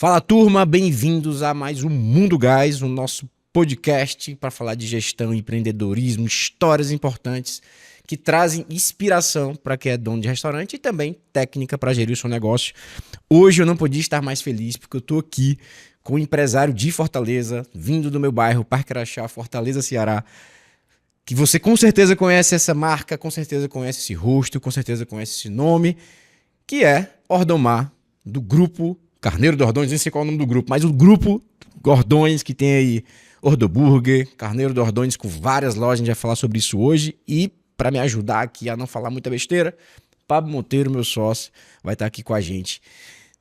Fala turma, bem-vindos a mais um Mundo Gás, o nosso podcast para falar de gestão, empreendedorismo, histórias importantes que trazem inspiração para quem é dono de restaurante e também técnica para gerir o seu negócio. Hoje eu não podia estar mais feliz porque eu estou aqui com um empresário de Fortaleza, vindo do meu bairro, Parque Araxá, Fortaleza, Ceará, que você com certeza conhece essa marca, com certeza conhece esse rosto, com certeza conhece esse nome, que é Ordomar, do grupo Carneiro Dordões, nem sei qual é o nome do grupo, mas o grupo Gordões, que tem aí Ordoburger, Carneiro Dordões, com várias lojas, a gente vai falar sobre isso hoje. E para me ajudar aqui a não falar muita besteira, Pablo Monteiro, meu sócio, vai estar aqui com a gente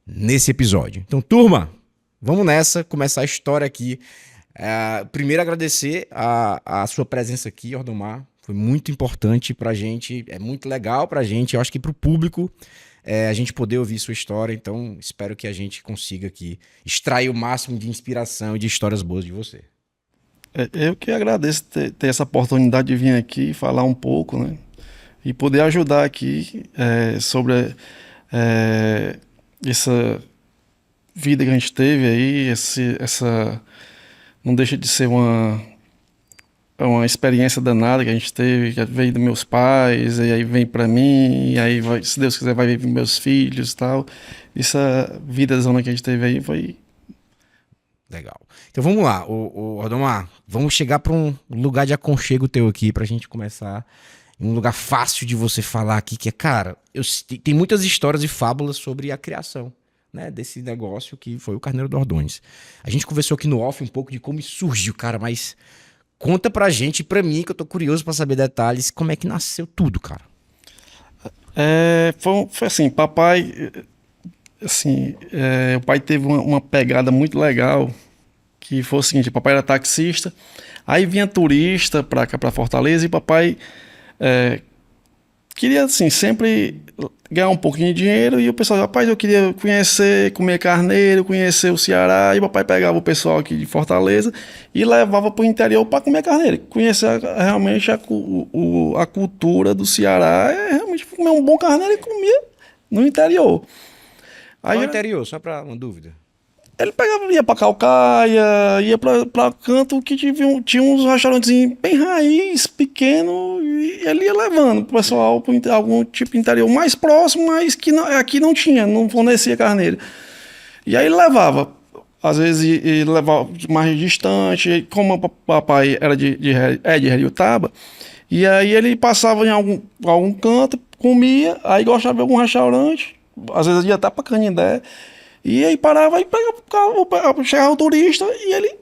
nesse episódio. Então, turma, vamos nessa, começar a história aqui. Primeiro agradecer a sua presença aqui, Ordomar, foi muito importante pra gente, é muito legal pra gente, eu acho que pro público, a gente poder ouvir sua história, então espero que a gente consiga aqui extrair o máximo de inspiração e de histórias boas de você. Eu que agradeço ter essa oportunidade de vir aqui falar um pouco, né? E poder ajudar aqui sobre essa vida que a gente teve aí, essa não deixa de ser uma experiência danada que a gente teve, que veio dos meus pais, e aí vem para mim, e aí vai, se Deus quiser vai vir meus filhos e tal. Essa vida zona que a gente teve aí foi... Legal. Então vamos lá, Ordomar, vamos chegar para um lugar de aconchego teu aqui, pra gente começar, um lugar fácil de você falar aqui, que é, cara, tem muitas histórias e fábulas sobre a criação, né, desse negócio que foi o Carneiro Dordões. A gente conversou aqui no off um pouco de como isso surgiu, cara, mas conta pra gente e pra mim, que eu tô curioso pra saber detalhes, como é que nasceu tudo, cara. Foi assim, papai, assim, o pai teve uma pegada muito legal, que foi o seguinte: papai era taxista, aí vinha turista pra cá, pra Fortaleza, e papai queria, assim, sempre ganhar um pouquinho de dinheiro, e o pessoal, rapaz, eu queria conhecer, comer carneiro, conhecer o Ceará, e o papai pegava o pessoal aqui de Fortaleza e levava para o interior para comer carneiro, conhecer realmente a cultura do Ceará, realmente comer um bom carneiro e comia no interior. Aí, qual interior, só para uma dúvida? Ele pegava, ia pra Calcaia, ia pra canto que tinha uns restaurantes bem raiz, pequeno, e ele ia levando o pessoal para algum tipo de interior mais próximo, mas que aqui não tinha, não fornecia carneiro. E aí ele levava, às vezes ele levava mais distante, como o papai era de Heriotaba, e aí ele passava em algum canto, comia, aí gostava de algum restaurante, às vezes ia até pra Canindé. E aí parava e pegava, chegava o turista e ele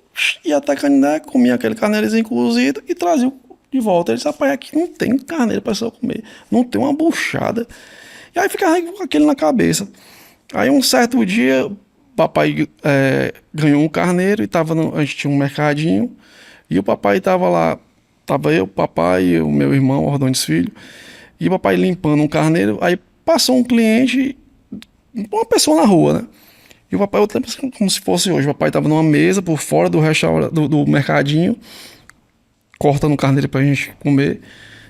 ia até Canindé, comia aquele carneirozinho cozido e trazia de volta. Ele disse: rapaz, aqui não tem carneiro para só comer, não tem uma buchada. E aí ficava com aquele na cabeça. Aí um certo dia, papai ganhou um carneiro e a gente tinha um mercadinho, e o papai tava lá, tava eu, papai e o meu irmão, Ordões Filho, e o papai limpando um carneiro. Aí passou um cliente, uma pessoa na rua, né? E o papai, eu lembro como se fosse hoje, o papai estava numa mesa por fora do restaurante, do mercadinho, cortando carneiro pra gente comer.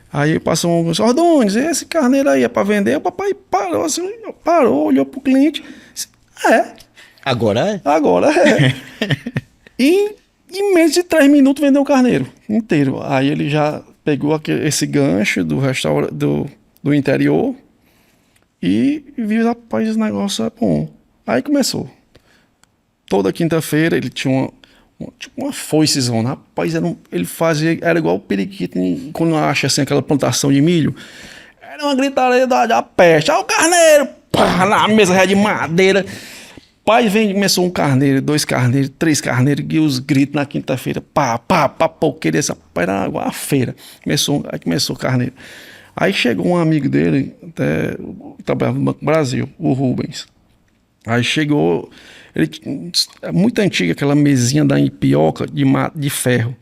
Aí passou um Ordões, esse carneiro aí é pra vender? O papai parou assim, olhou pro cliente, disse: Agora é? Agora é. E em menos de 3 minutos vendeu o carneiro inteiro. Aí ele já pegou esse gancho do restaurante do interior e viu: rapaz, esse negócio é bom. Aí começou. Toda quinta-feira ele tinha uma foicezona. Rapaz, ele fazia, era igual o periquito quando acha assim aquela plantação de milho. Era uma gritaria da peste. O carneiro! Pá, na mesa de madeira. Pai, começou um carneiro, 2 carneiros, 3 carneiros, e os gritos na quinta-feira. Pá, queria essa. Era uma feira. Aí começou o carneiro. Aí chegou um amigo dele, até trabalhava no Banco Brasil, o Rubens. Aí chegou, é muito antiga aquela mesinha da Ipioca de ferro.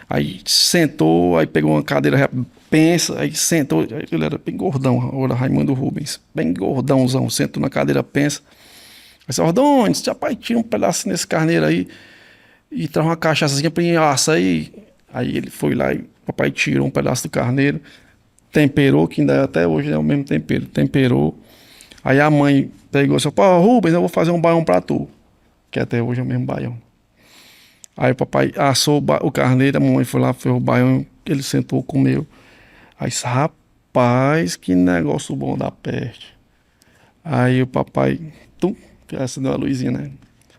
Aí sentou, aí pegou uma cadeira, pensa, aí sentou, ele era bem gordão, agora Raimundo Rubens, bem gordãozão, sentou na cadeira, pensa. Aí disse: Ordões, rapaz, tira um pedacinho desse carneiro aí e traz uma cachaçazinha pra assar aí. Aí ele foi lá e o papai tirou um pedaço do carneiro, temperou, que ainda até hoje é o mesmo tempero, temperou. Aí a mãe pegou e disse: pô, Rubens, eu vou fazer um baião pra tu. que até hoje é o mesmo baião. Aí o papai assou o carneiro, a mamãe foi lá, fez o baião, ele sentou, comeu. Aí disse, rapaz, que negócio bom da peste. Aí o papai, acendeu a luzinha, né?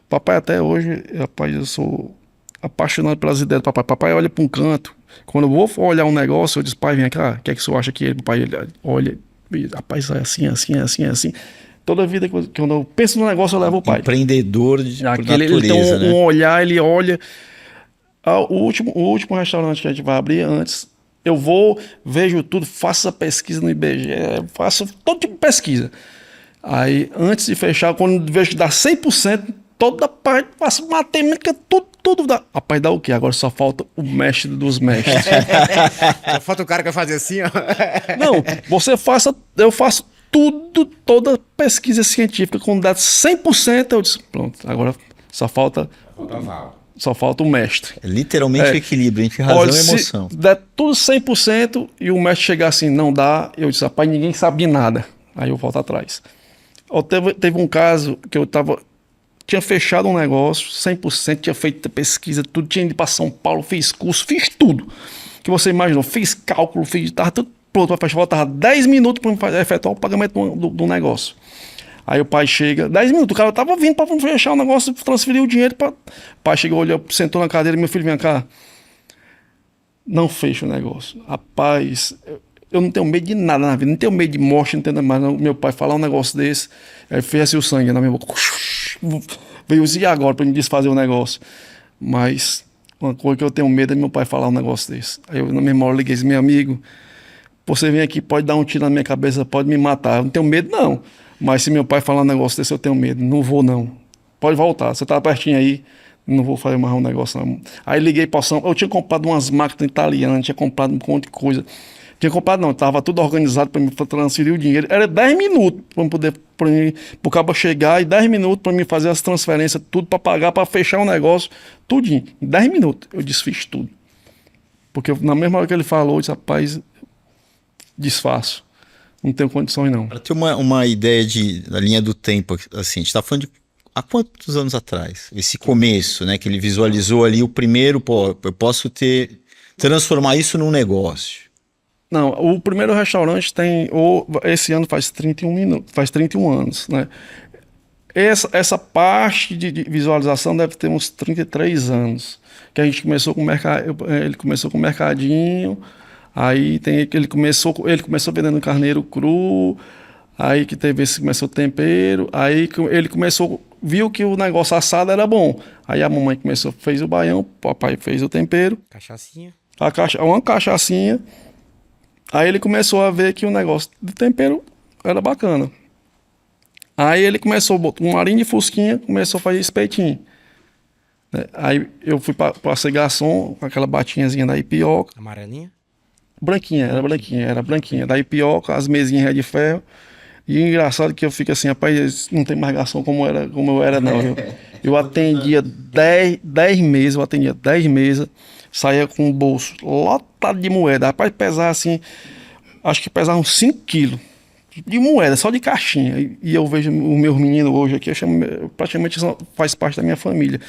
Papai até hoje, rapaz, eu sou apaixonado pelas ideias do papai. Papai olha para um canto, quando eu vou olhar um negócio, eu disse, pai, vem cá, o que é que o senhor acha que ele? Papai, ele olha, rapaz, é assim, assim, assim, assim. Toda vida que quando eu penso no negócio, eu levo o pai. Empreendedor por natureza, Ele tem né? um olhar, ele olha. O último restaurante que a gente vai abrir antes, eu vou, vejo tudo, faço a pesquisa no IBGE, faço todo tipo de pesquisa. Aí, antes de fechar, quando vejo que dá 100%, toda parte, faço matemática, tudo dá. Rapaz, dá o quê? Agora só falta o mestre dos mestres. Só falta o cara que vai fazer assim, ó. Não, eu faço tudo, toda pesquisa científica, quando dá 100%, eu disse, pronto, agora só falta o mestre. É literalmente o equilíbrio entre razão Olha, e emoção. se der tudo 100% e o mestre chegar assim, não dá, eu disse, rapaz, ninguém sabe de nada. Aí eu volto atrás. Teve um caso que tinha fechado um negócio, 100%, tinha feito pesquisa, tudo, tinha ido para São Paulo, fiz curso, fiz tudo que você imaginou, fiz cálculo, estava tudo pronto para fechar, faltava 10 minutos para efetuar o pagamento do negócio. Aí o pai chega, 10 minutos, o cara tava vindo para fechar o negócio, transferir o dinheiro, o pai chegou, olhou, sentou na cadeira, meu filho, vem cá, não fecha o negócio. Rapaz, eu não tenho medo de nada na vida, não tenho medo de morte, não tenho nada mais. Meu pai falar um negócio desse, aí fez assim o sangue na minha boca, veio e agora para me desfazer o negócio. Mas uma coisa que eu tenho medo é meu pai falar um negócio desse. Aí eu na mesma hora liguei, meu amigo, você vem aqui, pode dar um tiro na minha cabeça, pode me matar, eu não tenho medo não. Mas se meu pai falar um negócio desse, eu tenho medo, não vou não. Pode voltar, você tá pertinho aí, não vou fazer mais um negócio não. Aí liguei para o São, eu tinha comprado umas máquinas italianas, tinha comprado um monte de coisa. Tinha comprado não, estava tudo organizado para me transferir o dinheiro. Era 10 minutos para o cabo chegar e 10 minutos para mim fazer as transferências, tudo para pagar, para fechar o negócio, tudinho. Em 10 minutos eu desfiz tudo. Porque na mesma hora que ele falou, eu disse, rapaz, desfaço. Não tenho condições não. Para ter uma ideia da linha do tempo, assim, a gente está falando de há quantos anos atrás? Esse começo, né? Que ele visualizou ali o primeiro, pô, eu posso transformar isso num negócio. Não, o primeiro restaurante esse ano faz 31 anos, né? Essa parte de visualização deve ter uns 33 anos. Que a gente começou com ele começou com o mercadinho, aí ele começou vendendo carneiro cru, aí que teve esse começou o tempero, aí ele viu que o negócio assado era bom. Aí a mamãe fez o baião, o papai fez o tempero. Cachaçinha. Uma cachaçinha. Aí ele começou a ver que o negócio de tempero era bacana. Aí ele começou a botar um marinho de fusquinha, começou a fazer espetinho. Aí eu fui para ser garçom com aquela batinhazinha da Ipioca. Amarelinha? Era branquinha. Da Ipioca, as mesinhas de ferro. E engraçado que eu fico assim, rapaz, não tem mais garçom como eu era não. Eu atendia 10 mesas, saía com o bolso lotado de moeda. Rapaz, pesava assim, acho que pesava uns 5 quilos de moeda, só de caixinha. E eu vejo os meus meninos hoje aqui, praticamente faz parte da minha família.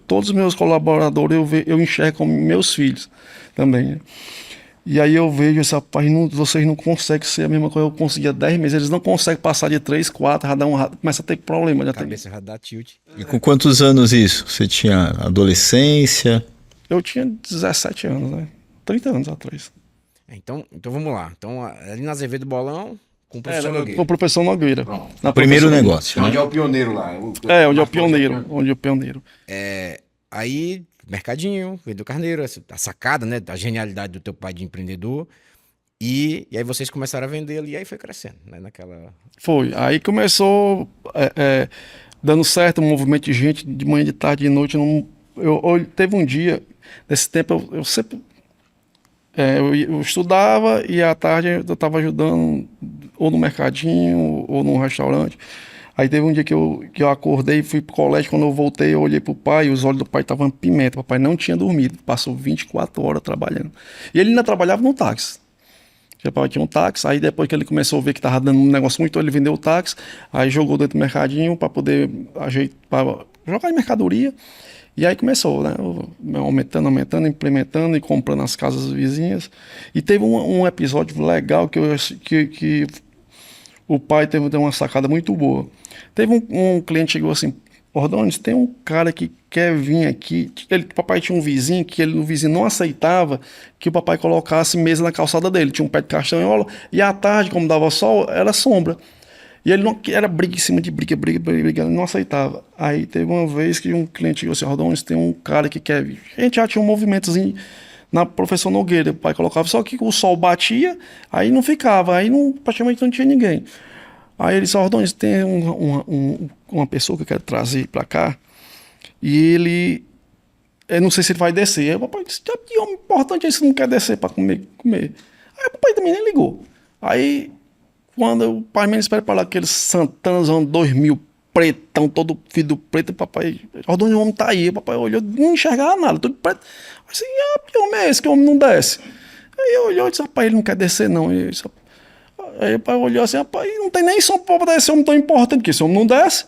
Todos os meus colaboradores eu enxergo como meus filhos também, né? E aí eu vejo esse rapaz, vocês não conseguem ser a mesma coisa, eu conseguia 10 meses, eles não conseguem passar de 3, 4, começa a ter problema. Cabeça já dá tilt. E com quantos anos isso? Você tinha adolescência? Eu tinha 17 anos, né? 30 anos atrás. Então vamos lá. Então, ali na Azevedo Bolão, com o professor Nogueira. Com o professor Nogueira. Primeiro negócio. Onde é o pioneiro lá. Onde é o pioneiro. Aí, mercadinho, veio do carneiro, a sacada, né? A genialidade do teu pai de empreendedor. E aí vocês começaram a vender ali, aí foi crescendo, né? Foi. Aí começou dando certo, um movimento de gente, de manhã, de tarde, de noite. Teve um dia, nesse tempo, eu sempre... eu estudava e à tarde eu estava ajudando ou no mercadinho ou num restaurante. Aí teve um dia que eu acordei, fui pro colégio, quando eu voltei, eu olhei pro pai e os olhos do pai estavam pimenta. O papai não tinha dormido, passou 24 horas trabalhando. E ele ainda trabalhava no táxi. O papai tinha um táxi, aí depois que ele começou a ver que estava dando um negócio muito, ele vendeu o táxi, aí jogou dentro do mercadinho para poder ajeitar, jogar em mercadoria. E aí começou, né? Aumentando, implementando e comprando as casas vizinhas. E teve um episódio legal que o pai teve uma sacada muito boa. Teve um cliente que chegou assim: Ordones, tem um cara que quer vir aqui. O papai tinha um vizinho que o vizinho não aceitava que o papai colocasse mesa na calçada dele. Tinha um pé de castanhola e à tarde, como dava sol, era sombra. E ele não era briga em cima de briga, ele não aceitava. Aí teve uma vez que um cliente chegou assim: Ordones, tem um cara que quer vir. A gente já tinha um movimentozinho na Professor Nogueira, o pai colocava, só que o sol batia, aí não ficava, aí praticamente não tinha ninguém. Aí ele disse: Ordones, tem uma pessoa que eu quero trazer pra cá, e eu não sei se ele vai descer. Aí o papai disse: que homem importante é esse que não quer descer pra comer? Aí o papai também nem ligou. Aí, quando o pai menos espera para lá, aquele Santanazão 2000, pretão, todo filho do preto, o papai: Ordones, o homem tá aí. O papai olhou, não enxergava nada, tudo preto. Aí disse: que homem é esse? Que homem não desce? Aí olhou e disse: rapaz, ele não quer descer não. Aí o pai olhou assim: rapaz, não tem nem som para descer, homem tão importante, que esse homem não desce.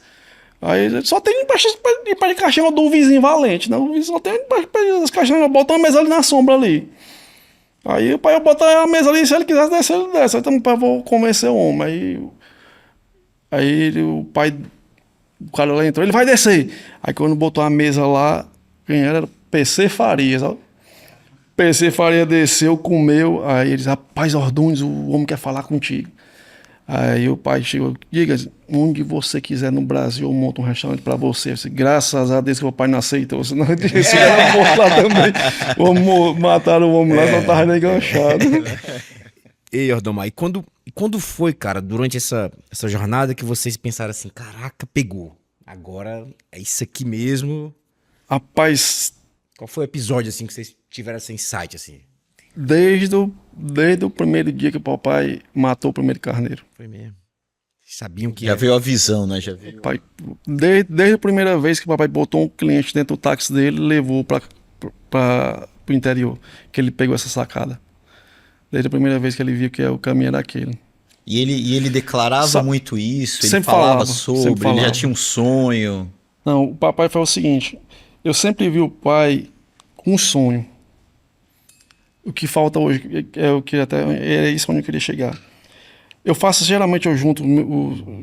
Aí só tem embaixo de caixinha do vizinho valente, né? O vizinho só tem embaixo das caixinhas, bota uma mesa ali na sombra ali. Aí o pai bota a mesa ali, se ele quiser descer, ele desce. Então o pai, vou convencer o homem. Aí o cara lá entrou: ele vai descer. Aí quando botou a mesa lá, quem era? PC Farias, ó. PC Faria desceu, comeu. Aí ele disse: rapaz, Ordones, o homem quer falar contigo. Aí o pai chegou: diga, onde você quiser no Brasil, eu monto um restaurante pra você. Eu disse: graças a Deus que o pai não aceitou, senão eu disse: era morto lá também. Mataram o homem lá, só tava enganchado. Ei, Ordomar, e quando foi, cara, durante essa jornada que vocês pensaram assim: caraca, pegou, agora é isso aqui mesmo? Rapaz, Qual foi o episódio, assim, que vocês tiveram esse insight, assim? desde o primeiro dia que o papai matou o primeiro carneiro. Foi mesmo. Vocês sabiam que Já veio a visão, né? Já veio. Pai, desde a primeira vez que o papai botou um cliente dentro do táxi dele, levou para o interior, que ele pegou essa sacada. Desde a primeira vez que ele viu que o caminho era aquele. E ele declarava muito isso, ele sempre falava sempre sobre, ele falava. já tinha um sonho. Não, o papai foi o seguinte: eu sempre vi o pai com um sonho. O que falta hoje é o que até é isso onde eu queria chegar. Eu faço, geralmente eu junto,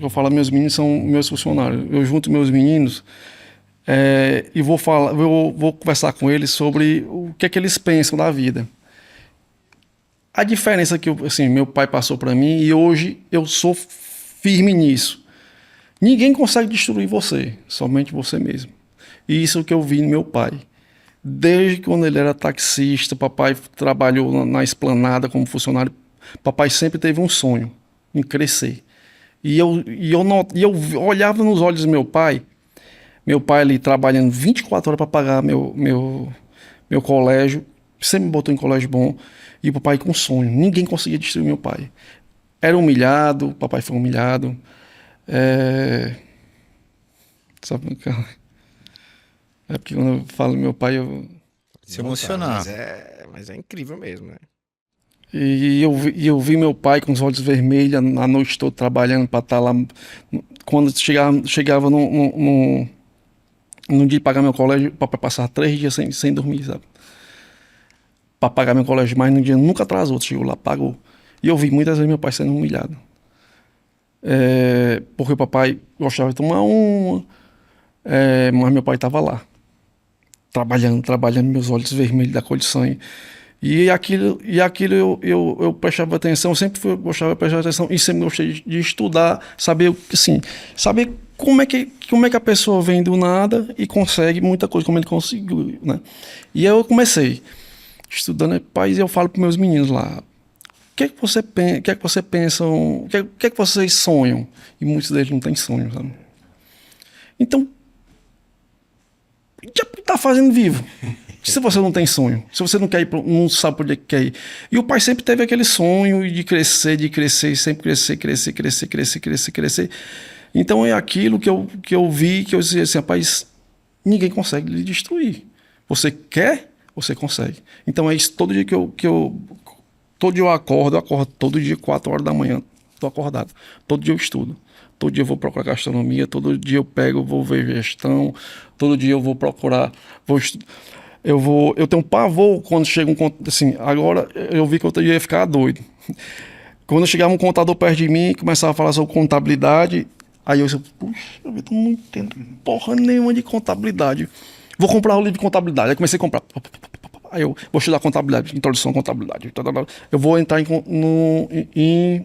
eu falo, meus meninos são meus funcionários. Eu junto meus meninos e vou conversar com eles sobre o que é que eles pensam da vida. A diferença que assim, meu pai passou para mim e hoje eu sou firme nisso. Ninguém consegue destruir você, somente você mesmo. E isso é o que eu vi no meu pai. Desde quando ele era taxista, papai trabalhou na esplanada como funcionário. Papai sempre teve um sonho em crescer. E eu olhava nos olhos do meu pai ali trabalhando 24 horas para pagar meu colégio, sempre me botou em colégio bom, e o papai com sonho. Ninguém conseguia destruir meu pai. Era humilhado, papai foi humilhado. Sabe, é porque quando eu falo meu pai, eu Se emocionar. Mas é incrível mesmo, né? E eu vi meu pai com os olhos vermelhos a noite toda trabalhando para estar lá. Quando chegava no dia de pagar meu colégio, o papai passava 3 dias sem dormir, sabe? Para pagar meu colégio, mas no dia nunca atrasou, chegou lá, pagou. E eu vi muitas vezes meu pai sendo humilhado. Porque o papai gostava de tomar mas meu pai estava lá, trabalhando, meus olhos vermelhos da cor de sangue. E aquilo eu prestava atenção, gostava de prestar atenção e sempre gostei de estudar, saber como é que a pessoa vem do nada e consegue muita coisa, como ele conseguiu, né? E aí eu comecei estudando, pais, e eu falo para meus meninos lá: o que é que você pensam, o que é que vocês sonham? E muitos deles não têm sonho, sabe? Então, o que tá fazendo vivo? Se você não tem sonho, se você não quer ir, não sabe por onde quer ir. E o pai sempre teve aquele sonho de crescer, sempre crescer. Então é aquilo que eu vi, que eu dizia assim: rapaz, ninguém consegue lhe destruir. Você quer, você consegue. Então é isso, todo dia todo dia eu acordo todo dia 4 horas da manhã, tô acordado. Todo dia eu estudo. todo dia eu vou procurar gastronomia, todo dia eu pego, vou ver gestão, todo dia eu vou procurar, eu tenho um pavor quando chega assim, agora eu vi que eu ia ficar doido. Quando chegava um contador perto de mim, começava a falar sobre contabilidade, aí eu disse, puxa, eu não entendo porra nenhuma de contabilidade. Vou comprar o livro de contabilidade. Aí comecei a comprar. Aí eu vou estudar contabilidade, introdução à contabilidade. Eu vou entrar em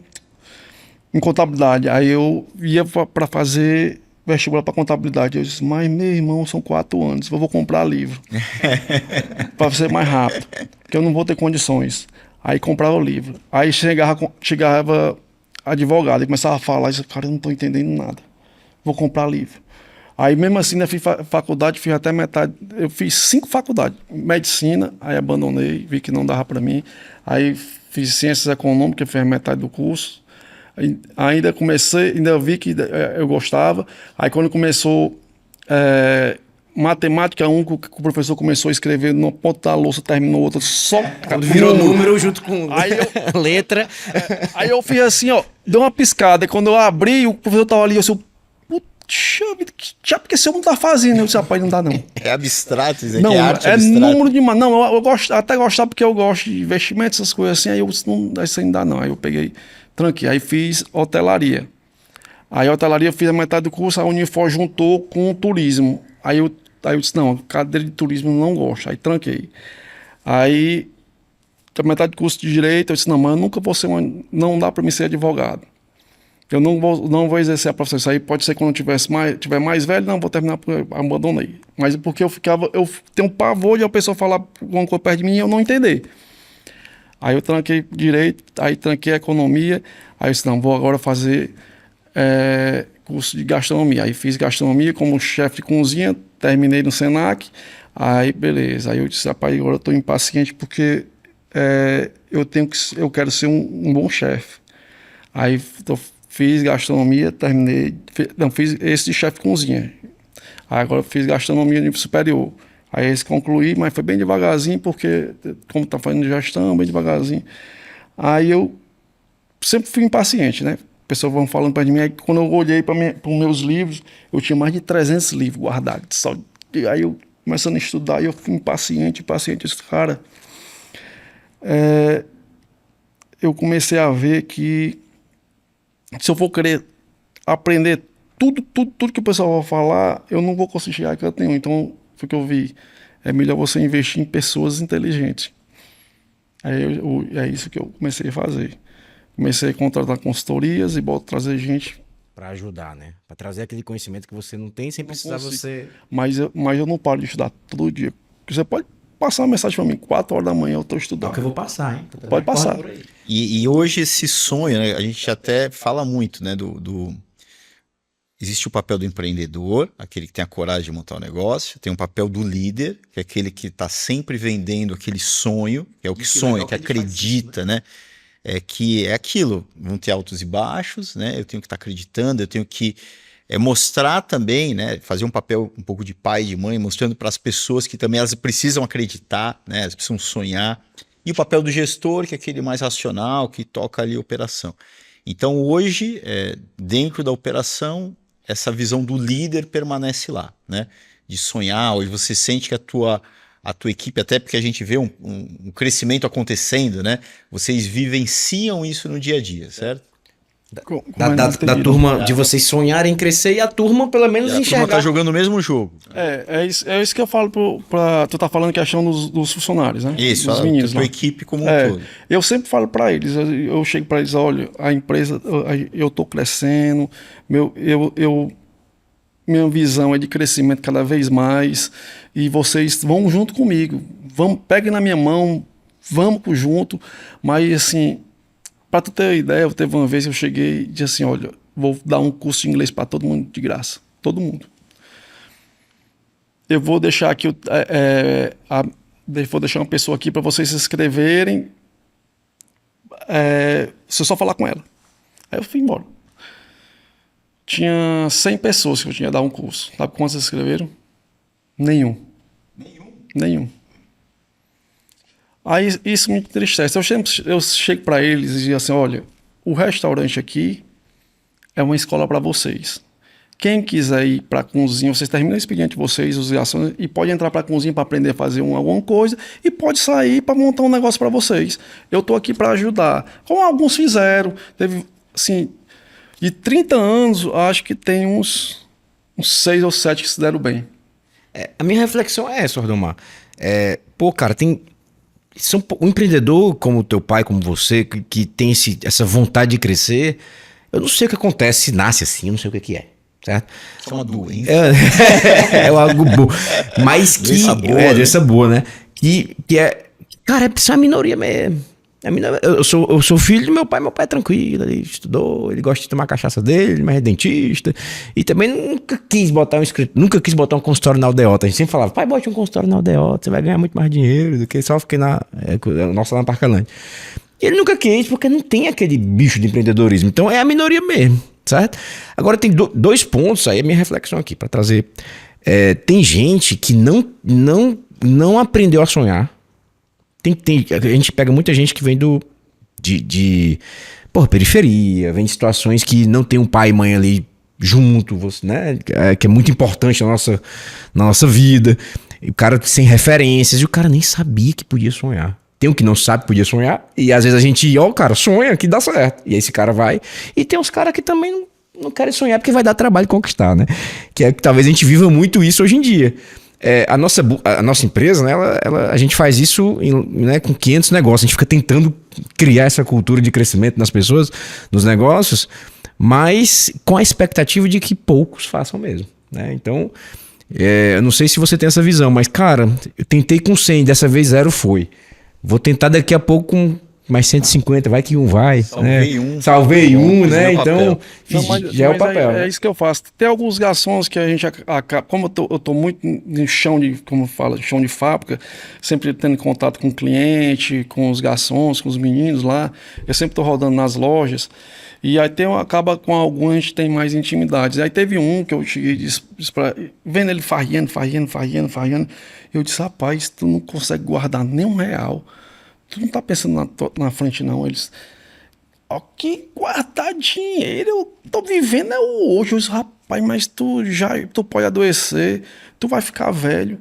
contabilidade. Aí eu ia para fazer vestibular para contabilidade. Eu disse, mas meu irmão, são 4 anos, eu vou comprar livro. Para ser mais rápido, que eu não vou ter condições. Aí comprava o livro. Aí chegava advogado e começava a falar, e disse, cara, eu não estou entendendo nada. Vou comprar livro. Aí mesmo assim, né, fiz faculdade, fiz até metade. Eu fiz 5 faculdades. Medicina, aí abandonei, vi que não dava para mim. Aí fiz ciências econômicas, fiz metade do curso. Ainda vi que eu gostava. Aí quando começou matemática 1, que o professor começou a escrever no ponto da louça, terminou outra, só virou número junto com letra. Aí eu fiz assim, ó, deu uma piscada. E quando eu abri, o professor tava ali, eu disse, puxa vida, já porque você não tá fazendo. Eu disse, rapaz, não dá não. É abstrato, isso aqui Não, é arte é abstrata. número demais. Não, eu gosto, até gostar porque eu gosto de investimentos, essas coisas assim. Aí eu disse, não, isso aí não dá não. Aí eu peguei, tranquei. Aí fiz hotelaria. Aí a hotelaria eu fiz a metade do curso, a Unifor juntou com o turismo. Aí eu disse, não, cadeira de turismo eu não gosto. Aí tranquei. Aí, a metade do curso de direito, eu disse, não, mas eu nunca vou ser não dá para mim ser advogado. Eu não vou exercer a profissão. Isso aí pode ser quando eu tiver mais velho, não, vou terminar porque eu abandonei. Mas porque eu tenho um pavor de a pessoa falar alguma coisa perto de mim e eu não entender. Aí eu tranquei direito, aí tranquei economia, aí eu disse, não, vou agora fazer curso de gastronomia. Aí fiz gastronomia como chefe de cozinha, terminei no Senac, aí beleza. Aí eu disse, rapaz, agora eu estou impaciente porque eu quero ser um bom chefe. Aí fiz gastronomia, terminei, fiz esse de chefe de cozinha. Aí agora fiz gastronomia no nível superior. Aí esse concluí, mas foi bem devagarzinho, porque como tá fazendo gestão, bem devagarzinho. Aí eu sempre fui impaciente, né? Pessoas vão falando para mim, aí quando eu olhei para os meus livros, eu tinha mais de 300 livros guardados. Aí eu começando a estudar, e eu fui impaciente. Eu disse, cara, eu comecei a ver que se eu for querer aprender tudo que o pessoal vai falar, eu não vou conseguir chegar a canto nenhum. Então, foi o que eu vi. É melhor você investir em pessoas inteligentes. Aí é isso que eu comecei a fazer. Comecei a contratar consultorias e trazer gente. Para ajudar, né? Para trazer aquele conhecimento que você não tem sem precisar você... Mas eu não paro de estudar todo dia. Você pode passar uma mensagem para mim, 4 horas da manhã eu estou estudando. É o que eu vou passar, hein? Pode passar. E hoje esse sonho, né, a gente até fala muito, né, existe o papel do empreendedor, aquele que tem a coragem de montar um negócio, tem o papel do líder, que é aquele que está sempre vendendo aquele sonho, que é o que sonha, que acredita, né? Que é aquilo, vão ter altos e baixos, né? Eu tenho que estar acreditando, eu tenho que mostrar também, né? Fazer um papel um pouco de pai e de mãe, mostrando para as pessoas que também elas precisam acreditar, né? Elas precisam sonhar. E o papel do gestor, que é aquele mais racional, que toca ali a operação. Então hoje, dentro da operação, essa visão do líder permanece lá, né? De sonhar, hoje você sente que a tua equipe, até porque a gente vê um crescimento acontecendo, né? Vocês vivenciam isso no dia a dia, certo? Da turma, de vocês sonharem crescer e a turma pelo menos enxergar. A turma tá jogando o mesmo jogo. É isso que eu falo tu tá falando questão dos funcionários, né? Isso, dos meninos, a tua equipe como um todo. Eu sempre falo para eles, eu chego para eles, olha, a empresa, eu tô crescendo, minha visão é de crescimento cada vez mais, e vocês vão junto comigo, peguem na minha mão, vamos junto, mas assim, para tu ter ideia, teve uma vez que eu cheguei e disse assim, olha, vou dar um curso de inglês para todo mundo de graça, todo mundo. Eu vou deixar aqui, vou deixar uma pessoa aqui para vocês se inscreverem, se eu só falar com ela. Aí eu fui embora. Tinha 100 pessoas que eu tinha dado um curso. Sabe quantos se inscreveram? Nenhum. Aí isso me entristece. Eu chego para eles e digo assim, olha, o restaurante aqui é uma escola para vocês. Quem quiser ir para a cozinha, vocês terminam o expediente de vocês, os garçons, e pode entrar para a cozinha para aprender a fazer alguma coisa e pode sair para montar um negócio para vocês. Eu estou aqui para ajudar. Como alguns fizeram. Teve, assim, de 30 anos, acho que tem uns 6 ou 7 que se deram bem. A minha reflexão é essa, Ordomar. Pô, cara, um empreendedor como o teu pai, como você, que tem essa vontade de crescer, eu não sei o que acontece, se nasce assim, eu não sei o que é, certo? Isso é uma doença. É algo bom. Mas que... Doença boa, doença boa, né? Que é... Cara, é uma minoria mesmo. Eu sou filho do meu pai é tranquilo, ele estudou, ele gosta de tomar a cachaça dele, mas é dentista. E também nunca quis botar um consultório na aldeota. A gente sempre falava, pai, bote um consultório na aldeota, você vai ganhar muito mais dinheiro do que só ficar na Parcalândia. E ele nunca quis, porque não tem aquele bicho de empreendedorismo. Então é a minoria mesmo, certo? Agora tem dois pontos aí, a minha reflexão aqui, para trazer. Tem gente que não aprendeu a sonhar. A gente pega muita gente que vem de periferia, vem de situações que não tem um pai e mãe ali junto, né? Que é muito importante na nossa vida. E o cara sem referências, e o cara nem sabia que podia sonhar. Tem um que não sabe que podia sonhar, e às vezes a gente, o cara sonha que dá certo. E aí esse cara vai. E tem uns caras que também não querem sonhar porque vai dar trabalho conquistar, né? Que talvez a gente viva muito isso hoje em dia. A nossa empresa, né, a gente faz isso né, com 500 negócios. A gente fica tentando criar essa cultura de crescimento nas pessoas, nos negócios, mas com a expectativa de que poucos façam mesmo, né? Então, eu não sei se você tem essa visão, mas, cara, eu tentei com 100, dessa vez 0 foi. Vou tentar daqui a pouco com mais 150, vai que um vai. Salvei um, né? Então, já é o papel. É isso que eu faço. Tem alguns garçons que a gente acaba... Como eu tô muito em chão de fábrica, sempre tendo contato com o cliente, com os garçons, com os meninos lá. Eu sempre tô rodando nas lojas. E aí acaba com alguns, a gente tem mais intimidades. Aí teve um que eu cheguei e disse vendo ele farriando. Eu disse, rapaz, tu não consegue guardar nem R$1. Tu não tá pensando na frente, não. Eles, que guardar dinheiro, eu tô vivendo hoje. Eu disse, rapaz, mas tu pode adoecer, tu vai ficar velho.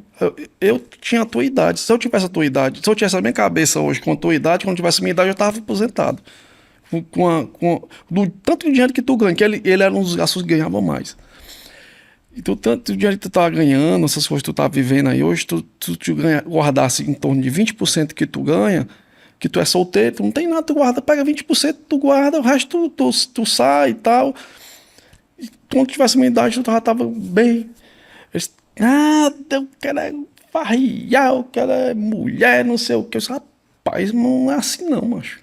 Eu tinha a tua idade. Se eu tivesse a tua idade, se eu tivesse a minha cabeça hoje com a tua idade, quando eu tivesse a minha idade, eu tava aposentado. Do tanto de dinheiro que tu ganha, que ele era um dos gastos que ganhava mais. Então, tanto dinheiro que tu tá ganhando, essas coisas que tu tá vivendo aí hoje, tu guardasse em torno de 20% que tu ganha, que tu é solteiro, tu não tem nada, tu guarda, pega 20%, tu guarda, o resto tu sai e tal. E quando tivesse minha idade, tu já tava bem. Eles, eu quero farriar, eu quero mulher, não sei o que. Eu disse, rapaz, não é assim não, macho.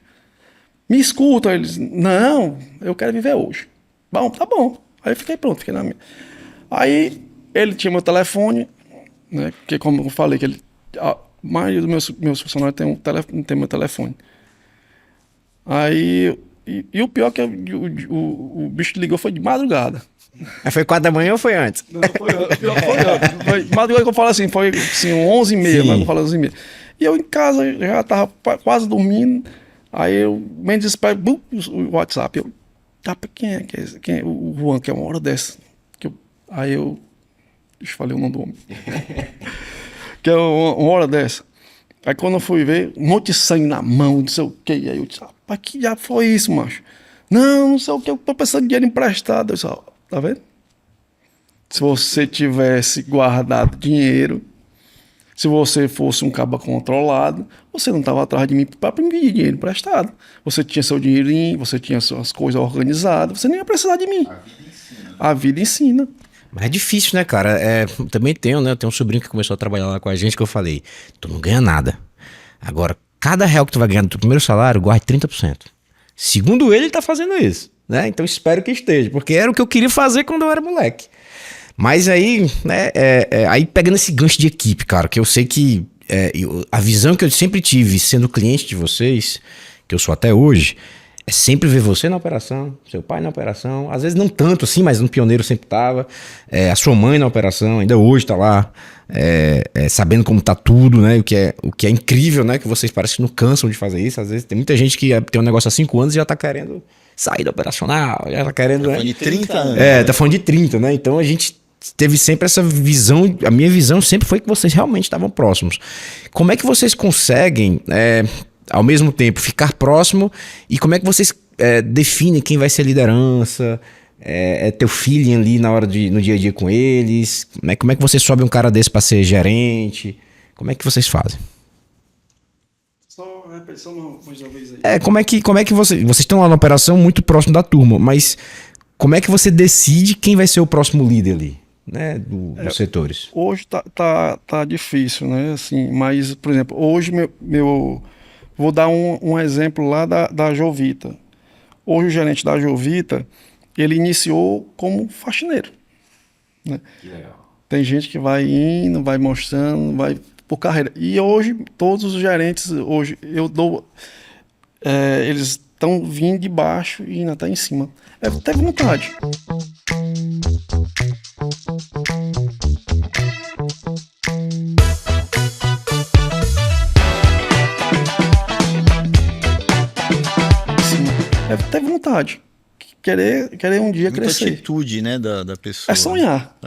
Me escuta, eles, não, eu quero viver hoje. Bom, tá bom. Aí eu fiquei pronto, fiquei na minha. Aí ele tinha meu telefone, né? Porque como eu falei, que a maioria dos meus funcionários tem meu telefone. Aí, e o pior é que o bicho ligou foi de madrugada. Foi 4 da manhã ou foi antes? Não, foi antes. Foi madrugada que eu falo assim, foi assim, 11h30, mas eu falo 11h30. E eu em casa já tava quase dormindo, aí eu me desespero, o WhatsApp, quem é? Quem é? O Juan, que é uma hora dessa. Aí eu falei o nome do homem. Que é uma hora dessa. Aí quando eu fui ver, um monte de sangue na mão, não sei o que. Aí eu disse, rapaz, que já foi isso, macho? Não sei o que, eu tô pensando em dinheiro emprestado. Eu disse, tá vendo? Se você tivesse guardado dinheiro, se você fosse um caba controlado, você não estava atrás de mim para pedir dinheiro emprestado. Você tinha seu dinheirinho, você tinha suas coisas organizadas, você nem ia precisar de mim. A vida ensina. Mas é difícil, né, cara? Também tenho, né? Eu tenho um sobrinho que começou a trabalhar lá com a gente, que eu falei, tu não ganha nada. Agora, cada real que tu vai ganhar no teu primeiro salário, guarde 30%. Segundo ele tá fazendo isso, né? Então espero que esteja, porque era o que eu queria fazer quando eu era moleque. Mas aí, né, aí pegando esse gancho de equipe, cara, que eu sei que a visão que eu sempre tive sendo cliente de vocês, que eu sou até hoje, é sempre ver você na operação, seu pai na operação, às vezes não tanto assim, mas no pioneiro sempre estava, a sua mãe na operação, ainda hoje está lá, sabendo como tá tudo, né? O que é incrível, né? Que vocês parecem que não cansam de fazer isso. Às vezes tem muita gente que tem um negócio há 5 anos e já tá querendo saída operacional, já tá querendo... Foi de 30 anos. Tá falando de 30, né? Então a gente teve sempre essa visão, a minha visão sempre foi que vocês realmente estavam próximos. Como é que vocês conseguem, ao mesmo tempo, ficar próximo e como é que vocês definem quem vai ser a liderança? É teu feeling ali na hora no dia a dia com eles? Como é que você sobe um cara desse para ser gerente? Como é que vocês fazem? Só repetição mais uma vez aí. Como é que vocês estão lá na operação muito próximo da turma, mas como é que você decide quem vai ser o próximo líder ali, né, dos setores? Hoje tá difícil, né? Assim, mas, por exemplo, hoje vou dar um exemplo lá da Jovita. Hoje o gerente da Jovita, ele iniciou como faxineiro, né? Que legal. Tem gente que vai indo, vai mostrando, vai por carreira. E hoje, todos os gerentes, hoje, eles estão vindo de baixo e ainda tá em cima. Teve vontade. Teve vontade. Querer um dia Muita crescer. atitude, né, da pessoa. É sonhar.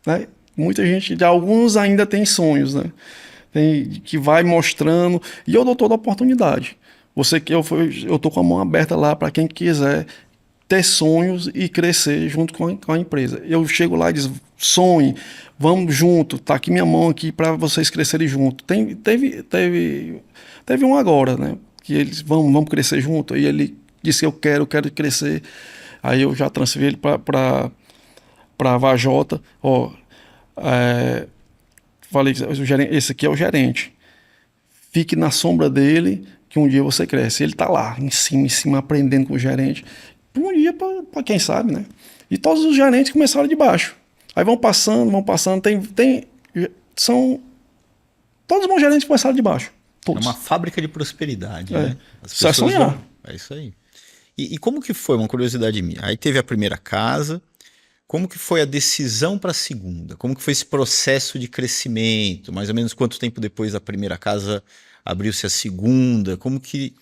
Né? Muita gente, alguns ainda tem sonhos, né? Que vai mostrando. E eu dou toda a oportunidade. Eu tô com a mão aberta lá para quem quiser ter sonhos e crescer junto com a empresa. Eu chego lá e digo, sonhe, vamos junto, tá aqui minha mão aqui para vocês crescerem junto. Teve um agora, né? Que eles vamos crescer junto. E ele disse, eu quero crescer. Aí eu já transferi ele para a Vajota. Falei, esse aqui é o gerente. Fique na sombra dele, que um dia você cresce. Ele tá lá, em cima, aprendendo com o gerente. Um dia, para quem sabe, né? E todos os gerentes começaram de baixo. Aí vão passando. Todos os meus gerentes começaram de baixo. Todos. É uma fábrica de prosperidade, né? As Só sonhar. É isso aí. E como que foi, uma curiosidade minha? Aí teve a primeira casa, como que foi a decisão para a segunda? Como que foi esse processo de crescimento? Mais ou menos quanto tempo depois da primeira casa abriu-se a segunda? Como que...